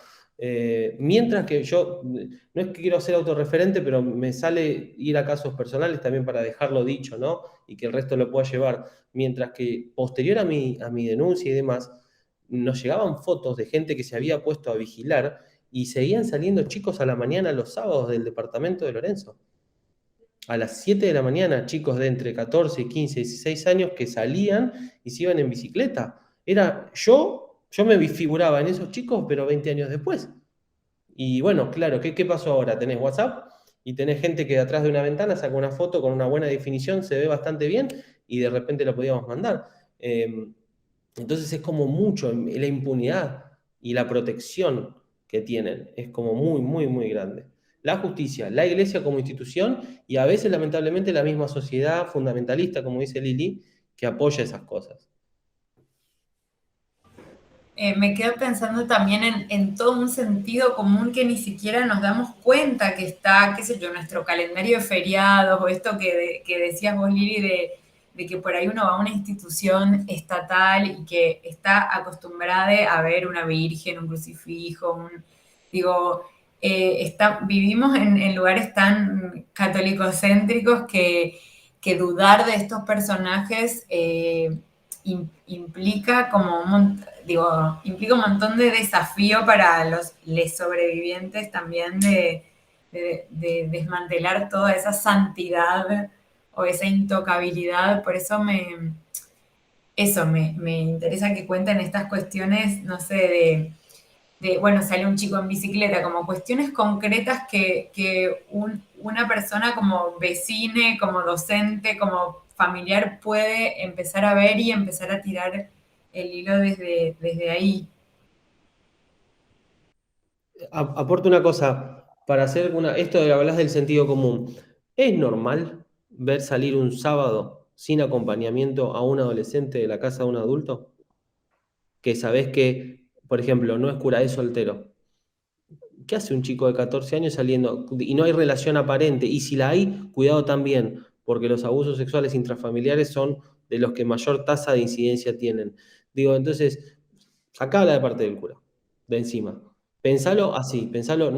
Mientras que yo, no es que quiero ser autorreferente, pero me sale ir a casos personales también para dejarlo dicho, ¿no? Y que el resto lo pueda llevar. Mientras que posterior a mi denuncia y demás, nos llegaban fotos de gente que se había puesto a vigilar y seguían saliendo chicos a la mañana los sábados del departamento de Lorenzo. A las 7 de la mañana, chicos de entre 14, 15, 16 años que salían y se iban en bicicleta. Yo me figuraba en esos chicos, pero 20 años después. Y bueno, claro, ¿qué pasó ahora? Tenés WhatsApp y tenés gente que de atrás de una ventana saca una foto con una buena definición, se ve bastante bien y de repente lo podíamos mandar. Entonces es como mucho, la impunidad y la protección que tienen es como muy, muy, muy grande. La justicia, la iglesia como institución y a veces lamentablemente la misma sociedad fundamentalista, como dice Lili, que apoya esas cosas. Me quedo pensando también en todo un sentido común que ni siquiera nos damos cuenta que está, qué sé yo, nuestro calendario de feriados, o esto que decías vos, Lili, de que por ahí uno va a una institución estatal y que está acostumbrada a ver una virgen, un crucifijo, digo, vivimos en lugares tan católicos-céntricos que que dudar de estos personajes implica como implica un montón de desafío para los sobrevivientes también de desmantelar toda esa santidad o esa intocabilidad. Por eso me interesa que cuenten estas cuestiones, no sé, bueno, sale un chico en bicicleta, como cuestiones concretas que una persona como vecine, como docente, como familiar puede empezar a ver y empezar a tirar el hilo desde ahí. Aporto una cosa, para hacer esto de hablas del sentido común. ¿Es normal ver salir un sábado sin acompañamiento a un adolescente de la casa de un adulto? Que sabés que, por ejemplo, no es cura, es soltero. ¿Qué hace un chico de 14 años saliendo y no hay relación aparente? Y si la hay, cuidado también, porque los abusos sexuales intrafamiliares son de los que mayor tasa de incidencia tienen. Digo, entonces, sacala de parte del cura, de encima. Pensalo así, pensalo,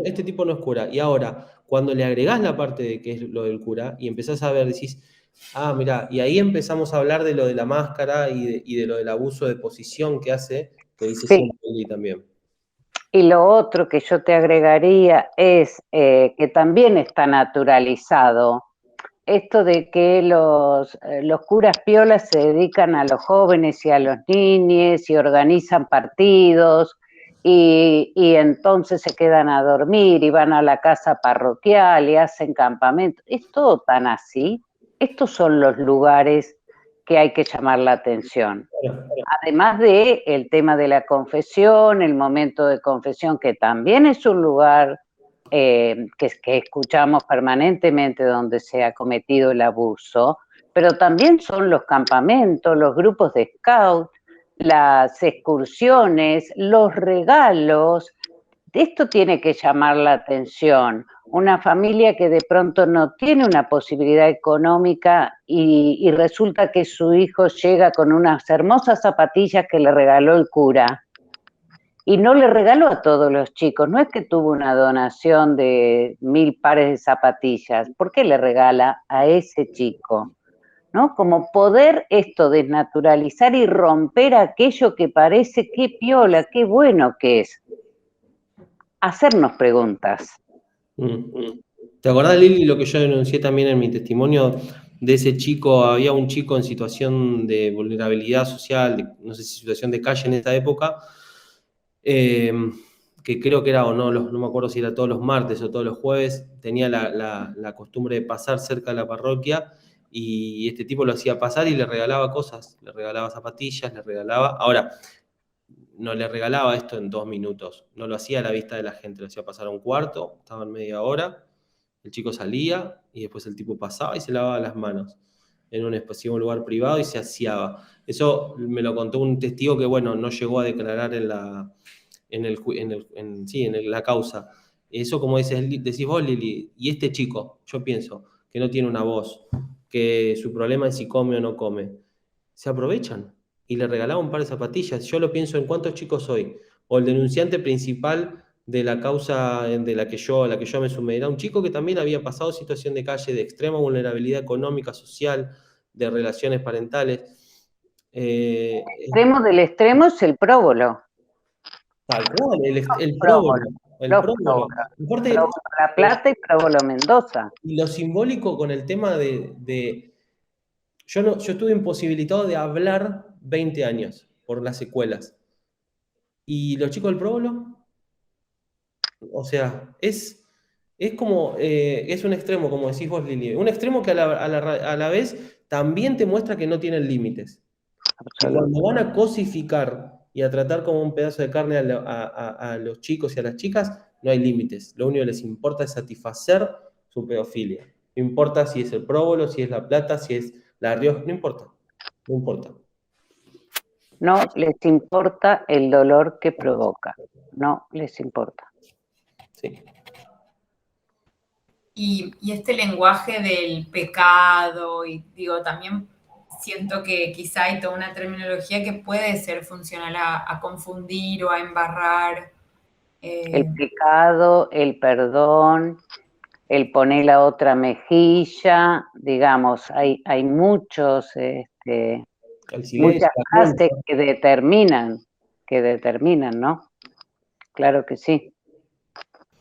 este tipo no es cura. Y ahora, cuando le agregás la parte de que es lo del cura y empezás a ver, decís, ah, mira, y ahí empezamos a hablar de lo de la máscara y de lo del abuso de posición que hace, que dice Sí. siempre Eli también. Y lo otro que yo te agregaría es que también está naturalizado esto de que los curas piolas se dedican a los jóvenes y a los niños y organizan partidos y entonces se quedan a dormir y van a la casa parroquial y hacen campamento. ¿Es todo tan así? Estos son los lugares que hay que llamar la atención. Además de el tema de la confesión, el momento de confesión, que también es un lugar que escuchamos permanentemente donde se ha cometido el abuso, pero también son los campamentos, los grupos de scout, las excursiones, los regalos. Esto tiene que llamar la atención. Una familia que de pronto no tiene una posibilidad económica y resulta que su hijo llega con unas hermosas zapatillas que le regaló el cura. Y no le regaló a todos los chicos, no es que tuvo una donación de 1000 pares de zapatillas. ¿Por qué le regala a ese chico? ¿No? Como poder esto desnaturalizar y romper aquello que parece qué piola, qué bueno que es. Hacernos preguntas. ¿Te acordás, Lili, lo que yo denuncié también en mi testimonio de ese chico? Había un chico en situación de vulnerabilidad social, no sé si situación de calle en esa época, que creo que era, o no, no me acuerdo si era todos los martes o todos los jueves, tenía la costumbre de pasar cerca de la parroquia y este tipo lo hacía pasar y le regalaba cosas, le regalaba zapatillas, le regalaba... Ahora, no le regalaba esto en 2 minutos, no lo hacía a la vista de la gente, lo hacía pasar a un cuarto, estaba en media hora, el chico salía y después el tipo pasaba y se lavaba las manos en un espacio, un lugar privado y se aseaba. Eso me lo contó un testigo que, bueno, no llegó a declarar en la causa. Eso, como decís vos, Lili, y este chico, yo pienso, que no tiene una voz, que su problema es si come o no come, se aprovechan y le regalaba un par de zapatillas. Yo lo pienso en cuántos chicos soy. O el denunciante principal de la causa de la que yo me sumé. Era un chico que también había pasado situación de calle, de extrema vulnerabilidad económica, social, de relaciones parentales. El extremo del extremo es el próbolo. Tal cual, el próbolo. El próbolo. Próbolo La Plata y próbolo Mendoza. Y lo simbólico con el tema yo estuve imposibilitado de hablar 20 años por las secuelas. ¿Y los chicos del próbolo? O sea, es como, es un extremo, como decís vos, Lili. Un extremo que a la vez también te muestra que no tienen límites. Que cuando van a cosificar y a tratar como un pedazo de carne a los chicos y a las chicas, no hay límites. Lo único que les importa es satisfacer su pedofilia. No importa si es el próbolo, si es La Plata, si es La Rioja, no importa. No importa. No les importa el dolor que provoca. No les importa. Sí. Y este lenguaje del pecado, y digo, también siento que quizá hay toda una terminología que puede ser funcional a confundir o a embarrar. El pecado, el perdón, el poner la otra mejilla, digamos, hay muchos, El silencio, muchas la frases culpa. que determinan, ¿no? Claro que sí.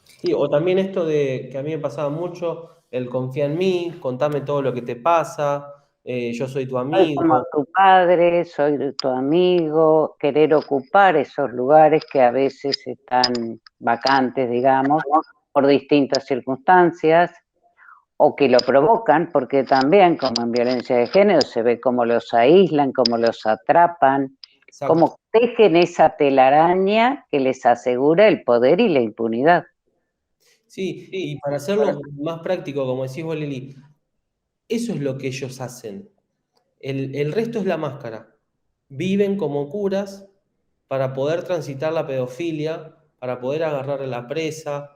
Sí, o también esto de que a mí me pasaba mucho, el confía en mí, contame todo lo que te pasa, yo soy tu Soy como amigo. tu padre, soy tu amigo, querer ocupar esos lugares que a veces están vacantes, digamos, por distintas circunstancias, o que lo provocan, porque también, como en violencia de género, se ve cómo los aíslan, cómo los atrapan, Exacto. cómo tejen esa telaraña que les asegura el poder y la impunidad. Sí, y para hacerlo más práctico, como decís vos, Lili, eso es lo que ellos hacen. El resto es la máscara. Viven como curas para poder transitar la pedofilia, para poder agarrar a la presa,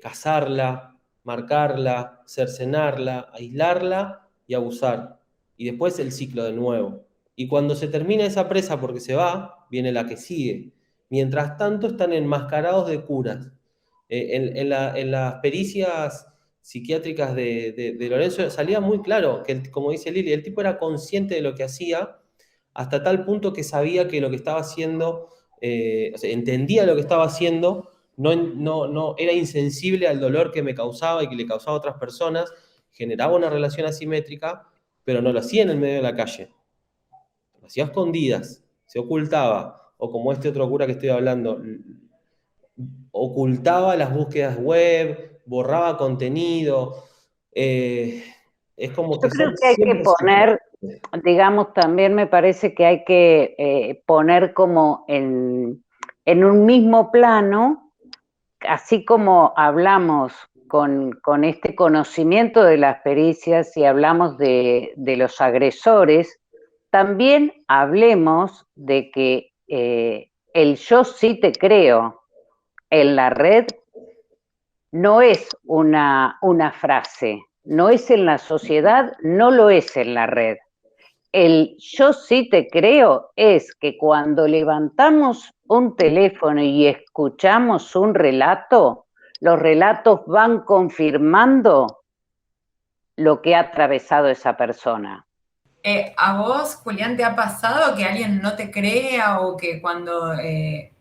cazarla, marcarla, cercenarla, aislarla y abusar. Y después el ciclo de nuevo. Y cuando se termina esa presa porque se va, viene la que sigue. Mientras tanto están enmascarados de curas. En las pericias psiquiátricas de Lorenzo salía muy claro que, como dice Lili, el tipo era consciente de lo que hacía hasta tal punto que sabía que lo que estaba haciendo, o sea, entendía lo que estaba haciendo, no era insensible al dolor que me causaba y que le causaba a otras personas, generaba una relación asimétrica, pero no lo hacía en el medio de la calle, lo hacía a escondidas, se ocultaba, o como este otro cura que estoy hablando, ocultaba las búsquedas web, borraba contenido. Es como Yo que creo son que hay que siempre poner, digamos, también me parece que hay que poner como en un mismo plano, así como hablamos con este conocimiento de las pericias y hablamos de los agresores, también hablemos de que el yo sí te creo en la red no es una frase, no es en la sociedad, no lo es en la red. El yo sí te creo es que cuando levantamos un teléfono y escuchamos un relato, los relatos van confirmando lo que ha atravesado esa persona. ¿A vos, Julián, te ha pasado que alguien no te crea o que cuando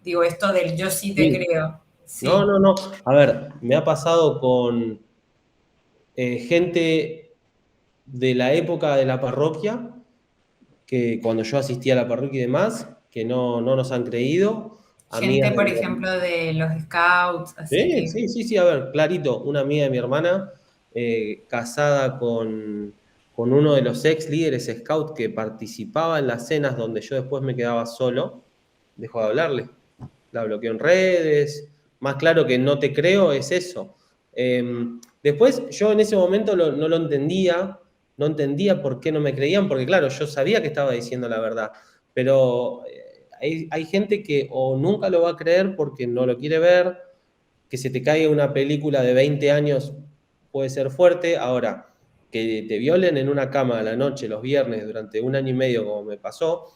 digo esto del yo sí te sí. creo? No, Sí, no, no. A ver, me ha pasado con gente de la época de la parroquia, que cuando yo asistía a la parroquia y demás, que no nos han creído. Amigas gente, de por mi hermana. ejemplo, de los scouts, así Sí, que sí, sí, sí, a ver, clarito, una amiga de mi hermana, casada con uno de los ex líderes scout que participaba en las cenas donde yo después me quedaba solo, dejó de hablarle. La bloqueó en redes. Más claro que no te creo es eso. Después yo en ese momento no lo entendía, no entendía por qué no me creían, porque claro, yo sabía que estaba diciendo la verdad, pero hay gente que o nunca lo va a creer porque no lo quiere ver, que se te caiga una película de 20 años puede ser fuerte. Ahora, que te violen en una cama a la noche, los viernes, durante un año y medio, como me pasó,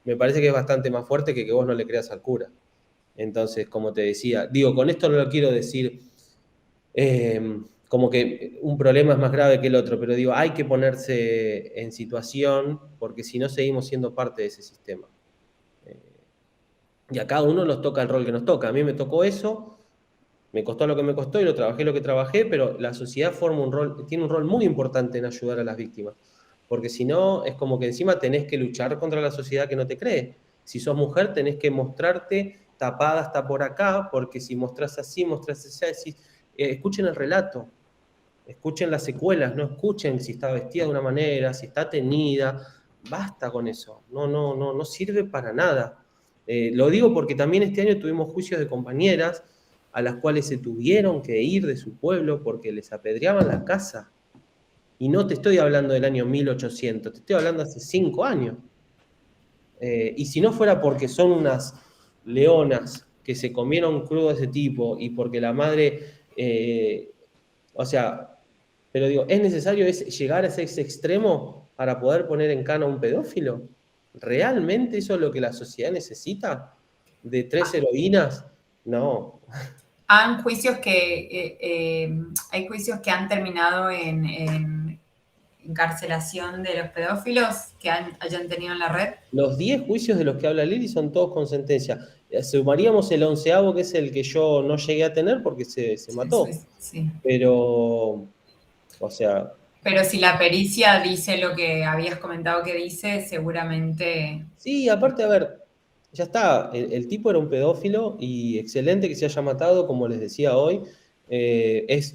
me parece que es bastante más fuerte que vos no le creas al cura. Entonces, como te decía, digo, con esto no lo quiero decir como que un problema es más grave que el otro, pero digo, hay que ponerse en situación porque si no seguimos siendo parte de ese sistema. Y a cada uno nos toca el rol que nos toca. A mí me tocó eso, me costó lo que me costó y lo que trabajé, pero la sociedad forma un rol, tiene un rol muy importante en ayudar a las víctimas. Porque si no, es como que encima tenés que luchar contra la sociedad que no te cree. Si sos mujer, tenés que mostrarte tapada hasta por acá, porque si mostrás así, mostrás así, escuchen el relato, escuchen las secuelas, no escuchen si está vestida de una manera, si está tenida, basta con eso, no sirve para nada. Lo digo porque también este año tuvimos juicios de compañeras a las cuales se tuvieron que ir de su pueblo porque les apedreaban la casa. Y no te estoy hablando del año 1800, te estoy hablando hace 5 años. Y si no fuera porque son unas leonas que se comieron crudo a ese tipo y porque la madre, o sea, pero digo, ¿es necesario llegar a ese extremo para poder poner en cana a un pedófilo? ¿Realmente eso es lo que la sociedad necesita? ¿De 3 heroínas? No. hay juicios que han terminado en encarcelación de los pedófilos que hayan tenido en la red. Los 10 juicios de los que habla Lili son todos con sentencia. Sumaríamos el 11º, que es el que yo no llegué a tener porque se mató. Sí. Pero, o sea... Pero si la pericia dice lo que habías comentado que dice, seguramente... Sí, aparte, a ver, ya está, el tipo era un pedófilo y excelente que se haya matado, como les decía hoy.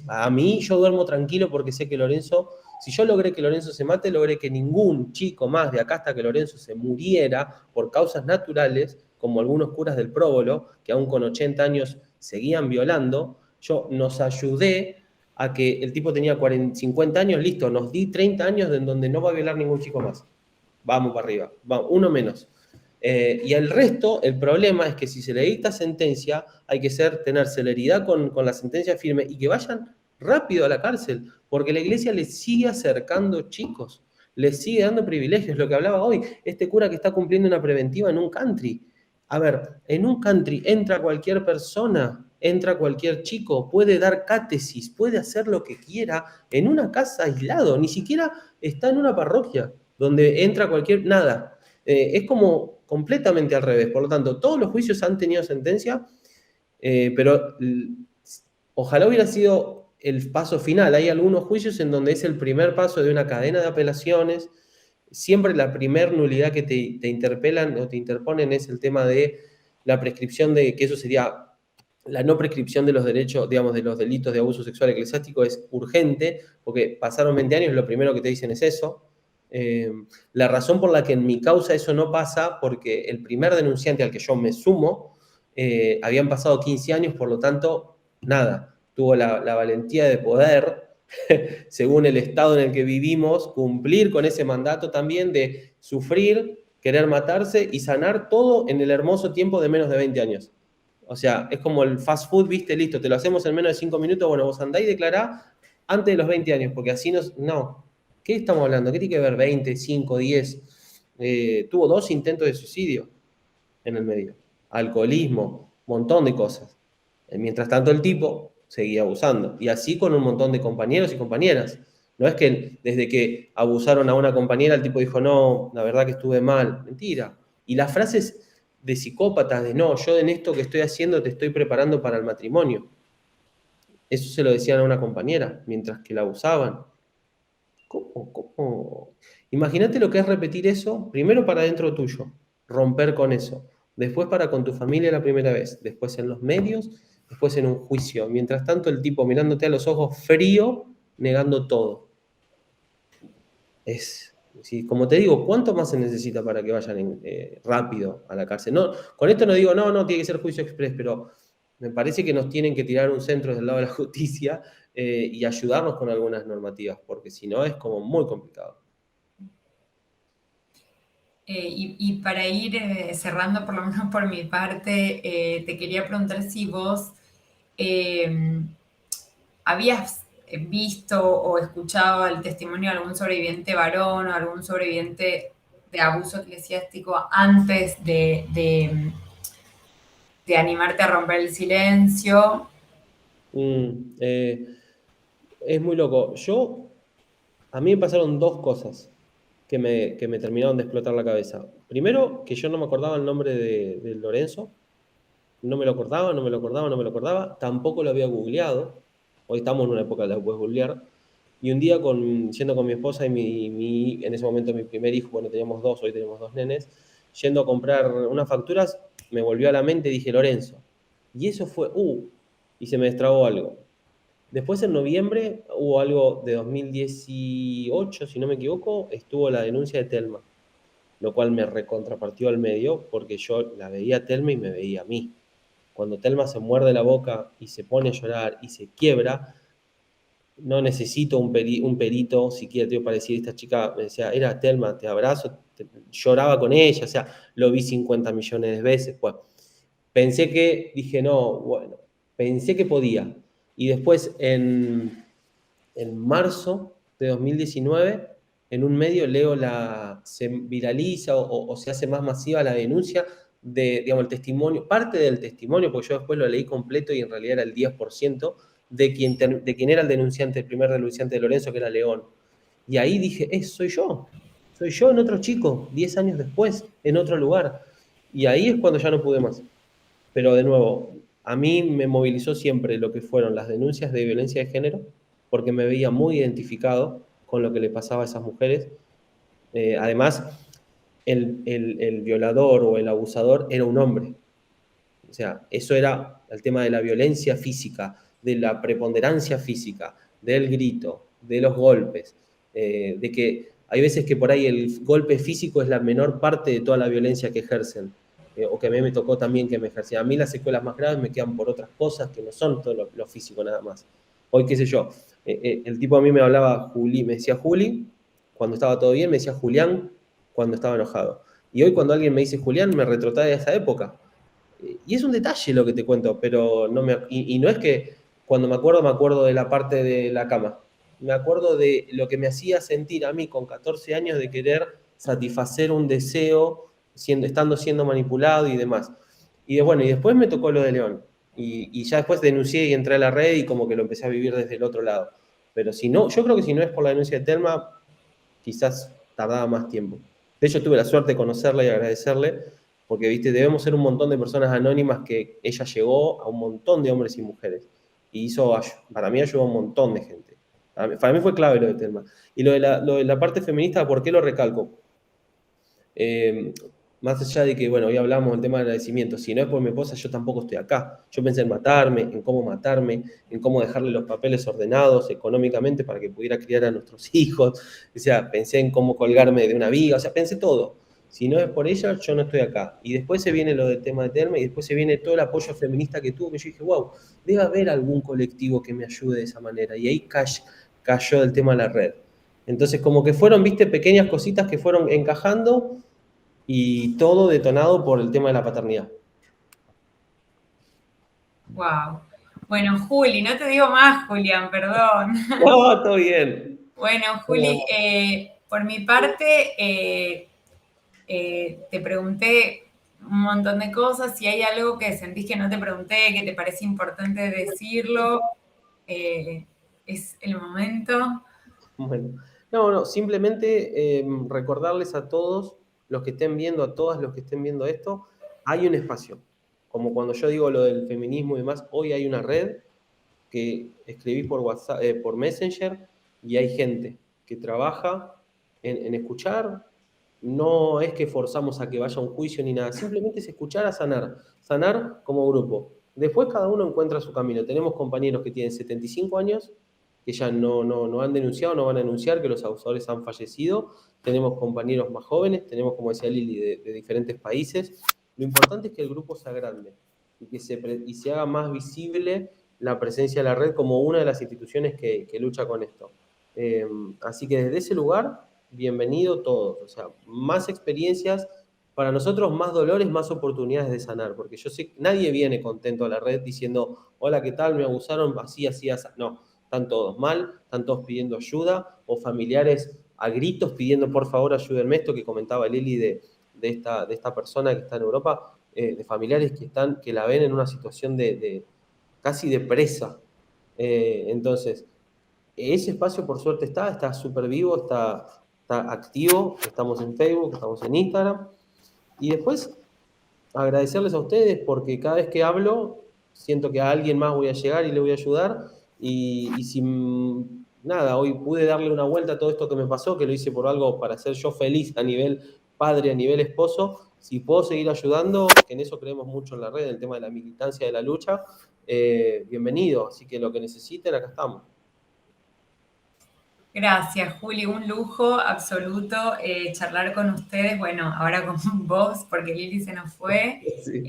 A mí yo duermo tranquilo porque sé que Lorenzo, si yo logré que Lorenzo se mate, logré que ningún chico más de acá hasta que Lorenzo se muriera por causas naturales, como algunos curas del Próbolo, que aún con 80 años seguían violando. Yo nos ayudé a que el tipo tenía 50 años, listo, nos di 30 años en donde no va a violar ningún chico más. Vamos para arriba, vamos, uno menos. Y el resto, el problema es que si se le dicta sentencia, hay que tener celeridad con la sentencia firme y que vayan rápido a la cárcel, porque la iglesia les sigue acercando chicos, les sigue dando privilegios. Lo que hablaba hoy, este cura que está cumpliendo una preventiva en un country. A ver, en un country entra cualquier persona, entra cualquier chico, puede dar catesis, puede hacer lo que quiera en una casa aislado, ni siquiera está en una parroquia donde entra cualquier... Nada. Es como completamente al revés. Por lo tanto, todos los juicios han tenido sentencia, pero ojalá hubiera sido el paso final. Hay algunos juicios en donde es el primer paso de una cadena de apelaciones. Siempre la primer nulidad que te interpelan o te interponen es el tema de la prescripción, de que eso sería la no prescripción de los derechos, digamos, de los delitos de abuso sexual eclesiástico es urgente, porque pasaron 20 años, lo primero que te dicen es eso. La razón por la que en mi causa eso no pasa, porque el primer denunciante al que yo me sumo, habían pasado 15 años, por lo tanto, nada, tuvo la valentía de poder, según el estado en el que vivimos, cumplir con ese mandato también de sufrir, querer matarse y sanar todo en el hermoso tiempo de menos de 20 años. O sea, es como el fast food, viste, listo, te lo hacemos en menos de 5 minutos, bueno, vos andá y declará antes de los 20 años, porque así no. ¿Qué estamos hablando? ¿Qué tiene que ver 20, 5, 10? Tuvo 2 intentos de suicidio en el medio. Alcoholismo, montón de cosas. Mientras tanto el tipo seguía abusando. Y así con un montón de compañeros y compañeras. No es que desde que abusaron a una compañera el tipo dijo, no, la verdad que estuve mal. Mentira. Y las frases de psicópatas de no, yo en esto que estoy haciendo te estoy preparando para el matrimonio. Eso se lo decían a una compañera mientras que la abusaban. ¿Cómo? Imagínate lo que es repetir eso, primero para dentro tuyo, romper con eso, después para con tu familia la primera vez, después en los medios, después en un juicio. Mientras tanto el tipo mirándote a los ojos frío, negando todo. Como te digo, ¿cuánto más se necesita para que vayan rápido a la cárcel? No, con esto no digo, no, tiene que ser juicio express, pero me parece que nos tienen que tirar un centro del lado de la justicia y ayudarnos con algunas normativas, porque si no es como muy complicado. Y para ir cerrando, por lo menos por mi parte, te quería preguntar si vos habías visto o escuchado el testimonio de algún sobreviviente varón o algún sobreviviente de abuso eclesiástico antes de animarte a romper el silencio. Es muy loco. A mí me pasaron 2 cosas que me terminaron de explotar la cabeza. Primero, que yo no me acordaba el nombre de Lorenzo. No me lo acordaba. Tampoco lo había googleado. Hoy estamos en una época de la puedes googlear. Y un día, yendo con mi esposa y en ese momento mi primer hijo, bueno, teníamos 2, hoy tenemos 2 nenes, yendo a comprar unas facturas, me volvió a la mente y dije, Lorenzo. Y eso fue, y se me destrabó algo. Después, en noviembre, hubo algo de 2018, si no me equivoco, estuvo la denuncia de Telma, lo cual me recontrapartió al medio, porque yo la veía a Telma y me veía a mí. Cuando Telma se muerde la boca y se pone a llorar y se quiebra, no necesito un perito psiquiátrico para decir, esta chica me decía, era Telma, te abrazo, lloraba con ella, o sea, lo vi 50 millones de veces, pues. Dije, no, bueno, pensé que podía. Y después, en marzo de 2019, en un medio leo se viraliza o se hace más masiva la denuncia digamos, el testimonio, parte del testimonio, porque yo después lo leí completo y en realidad era el 10%, de quien era el denunciante, el primer denunciante de Lorenzo, que era León. Y ahí dije, soy yo en otro chico, 10 años después, en otro lugar. Y ahí es cuando ya no pude más. Pero de nuevo, a mí me movilizó siempre lo que fueron las denuncias de violencia de género, porque me veía muy identificado con lo que le pasaba a esas mujeres. Además, el violador o el abusador era un hombre. O sea, eso era el tema de la violencia física, de la preponderancia física, del grito, de los golpes, de que hay veces que por ahí el golpe físico es la menor parte de toda la violencia que ejercen, o que a mí me tocó también que me ejercía. A mí las secuelas más graves me quedan por otras cosas que no son todo lo físico nada más. Hoy, qué sé yo, el tipo a mí me hablaba Juli, me decía Juli, cuando estaba todo bien, me decía Julián cuando estaba enojado. Y hoy cuando alguien me dice Julián, me retrotrae a esa época. Y es un detalle lo que te cuento, pero y no es que cuando me acuerdo de la parte de la cama. Me acuerdo de lo que me hacía sentir a mí con 14 años de querer satisfacer un deseo, estando siendo manipulado y demás. Y después me tocó lo de León. Y ya después denuncié y entré a la red y como que lo empecé a vivir desde el otro lado. Pero si no, yo creo que si no es por la denuncia de Telma, quizás tardaba más tiempo. De hecho, tuve la suerte de conocerla y agradecerle, porque, viste, debemos ser un montón de personas anónimas que ella llegó a un montón de hombres y mujeres. Y para mí ayudó a un montón de gente. Para mí fue clave lo de Telma. Y lo de la parte feminista, ¿por qué lo recalco? Más allá de que, bueno, hoy hablamos del tema del agradecimiento, si no es por mi esposa, yo tampoco estoy acá. Yo pensé en matarme, en cómo dejarle los papeles ordenados económicamente para que pudiera criar a nuestros hijos. O sea, pensé en cómo colgarme de una viga, o sea, pensé todo. Si no es por ella, yo no estoy acá. Y después se viene lo del tema de Terma y después se viene todo el apoyo feminista que tuvo, que yo dije, wow, debe haber algún colectivo que me ayude de esa manera. Y ahí cayó el tema de la red. Entonces, como que fueron, viste, pequeñas cositas que fueron encajando y todo detonado por el tema de la paternidad. Wow. Bueno, Juli, no te digo más, Julián, perdón. No, todo bien. Bueno, Juli, por mi parte, te pregunté un montón de cosas. Si hay algo que sentís que no te pregunté, que te parece importante decirlo, es el momento. Bueno, no, simplemente recordarles a todos los que estén viendo, a todas los que estén viendo esto, hay un espacio. Como cuando yo digo lo del feminismo y demás, hoy hay una red que escribí por WhatsApp, por Messenger, y hay gente que trabaja en escuchar. No es que forzamos a que vaya a un juicio ni nada, simplemente es escuchar a sanar como grupo. Después cada uno encuentra su camino. Tenemos compañeros que tienen 75 años, que ya no han denunciado, no van a denunciar que los abusadores han fallecido. Tenemos compañeros más jóvenes, tenemos, como decía Lili, de diferentes países. Lo importante es que el grupo se agrande y se haga más visible la presencia de la red como una de las instituciones que lucha con esto. Así que desde ese lugar, bienvenido todos. O sea, más experiencias, para nosotros más dolores, más oportunidades de sanar, porque yo sé que nadie viene contento a la red diciendo, hola, ¿qué tal? Me abusaron, así, así, así. No, están todos mal, están todos pidiendo ayuda, o familiares a gritos pidiendo, por favor, ayúdenme, esto que comentaba Lili de esta persona que está en Europa, de familiares que la ven en una situación casi de presa. Entonces, ese espacio por suerte está súper vivo, está activo, estamos en Facebook, estamos en Instagram. Y después, agradecerles a ustedes porque cada vez que hablo, siento que a alguien más voy a llegar y le voy a ayudar. Y si nada, hoy pude darle una vuelta a todo esto que me pasó, que lo hice por algo para ser yo feliz a nivel padre, a nivel esposo, si puedo seguir ayudando, que en eso creemos mucho en la red, en el tema de la militancia, de la lucha, bienvenido. Así que lo que necesiten, acá estamos. Gracias, Juli, un lujo absoluto charlar con ustedes, bueno, ahora con vos, porque Lili se nos fue. Sí.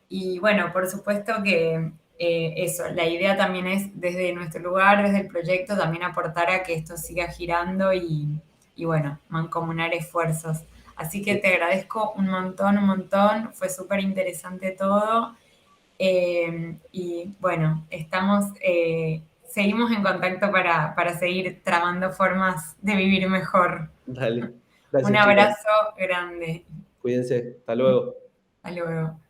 Y bueno, por supuesto que eso, la idea también es desde nuestro lugar, desde el proyecto, también aportar a que esto siga girando y bueno, mancomunar esfuerzos. Así que te agradezco un montón, fue súper interesante todo. Y bueno, seguimos en contacto para seguir tramando formas de vivir mejor. Dale. Gracias, Un chicos. abrazo grande. Cuídense. Hasta luego. Hasta luego.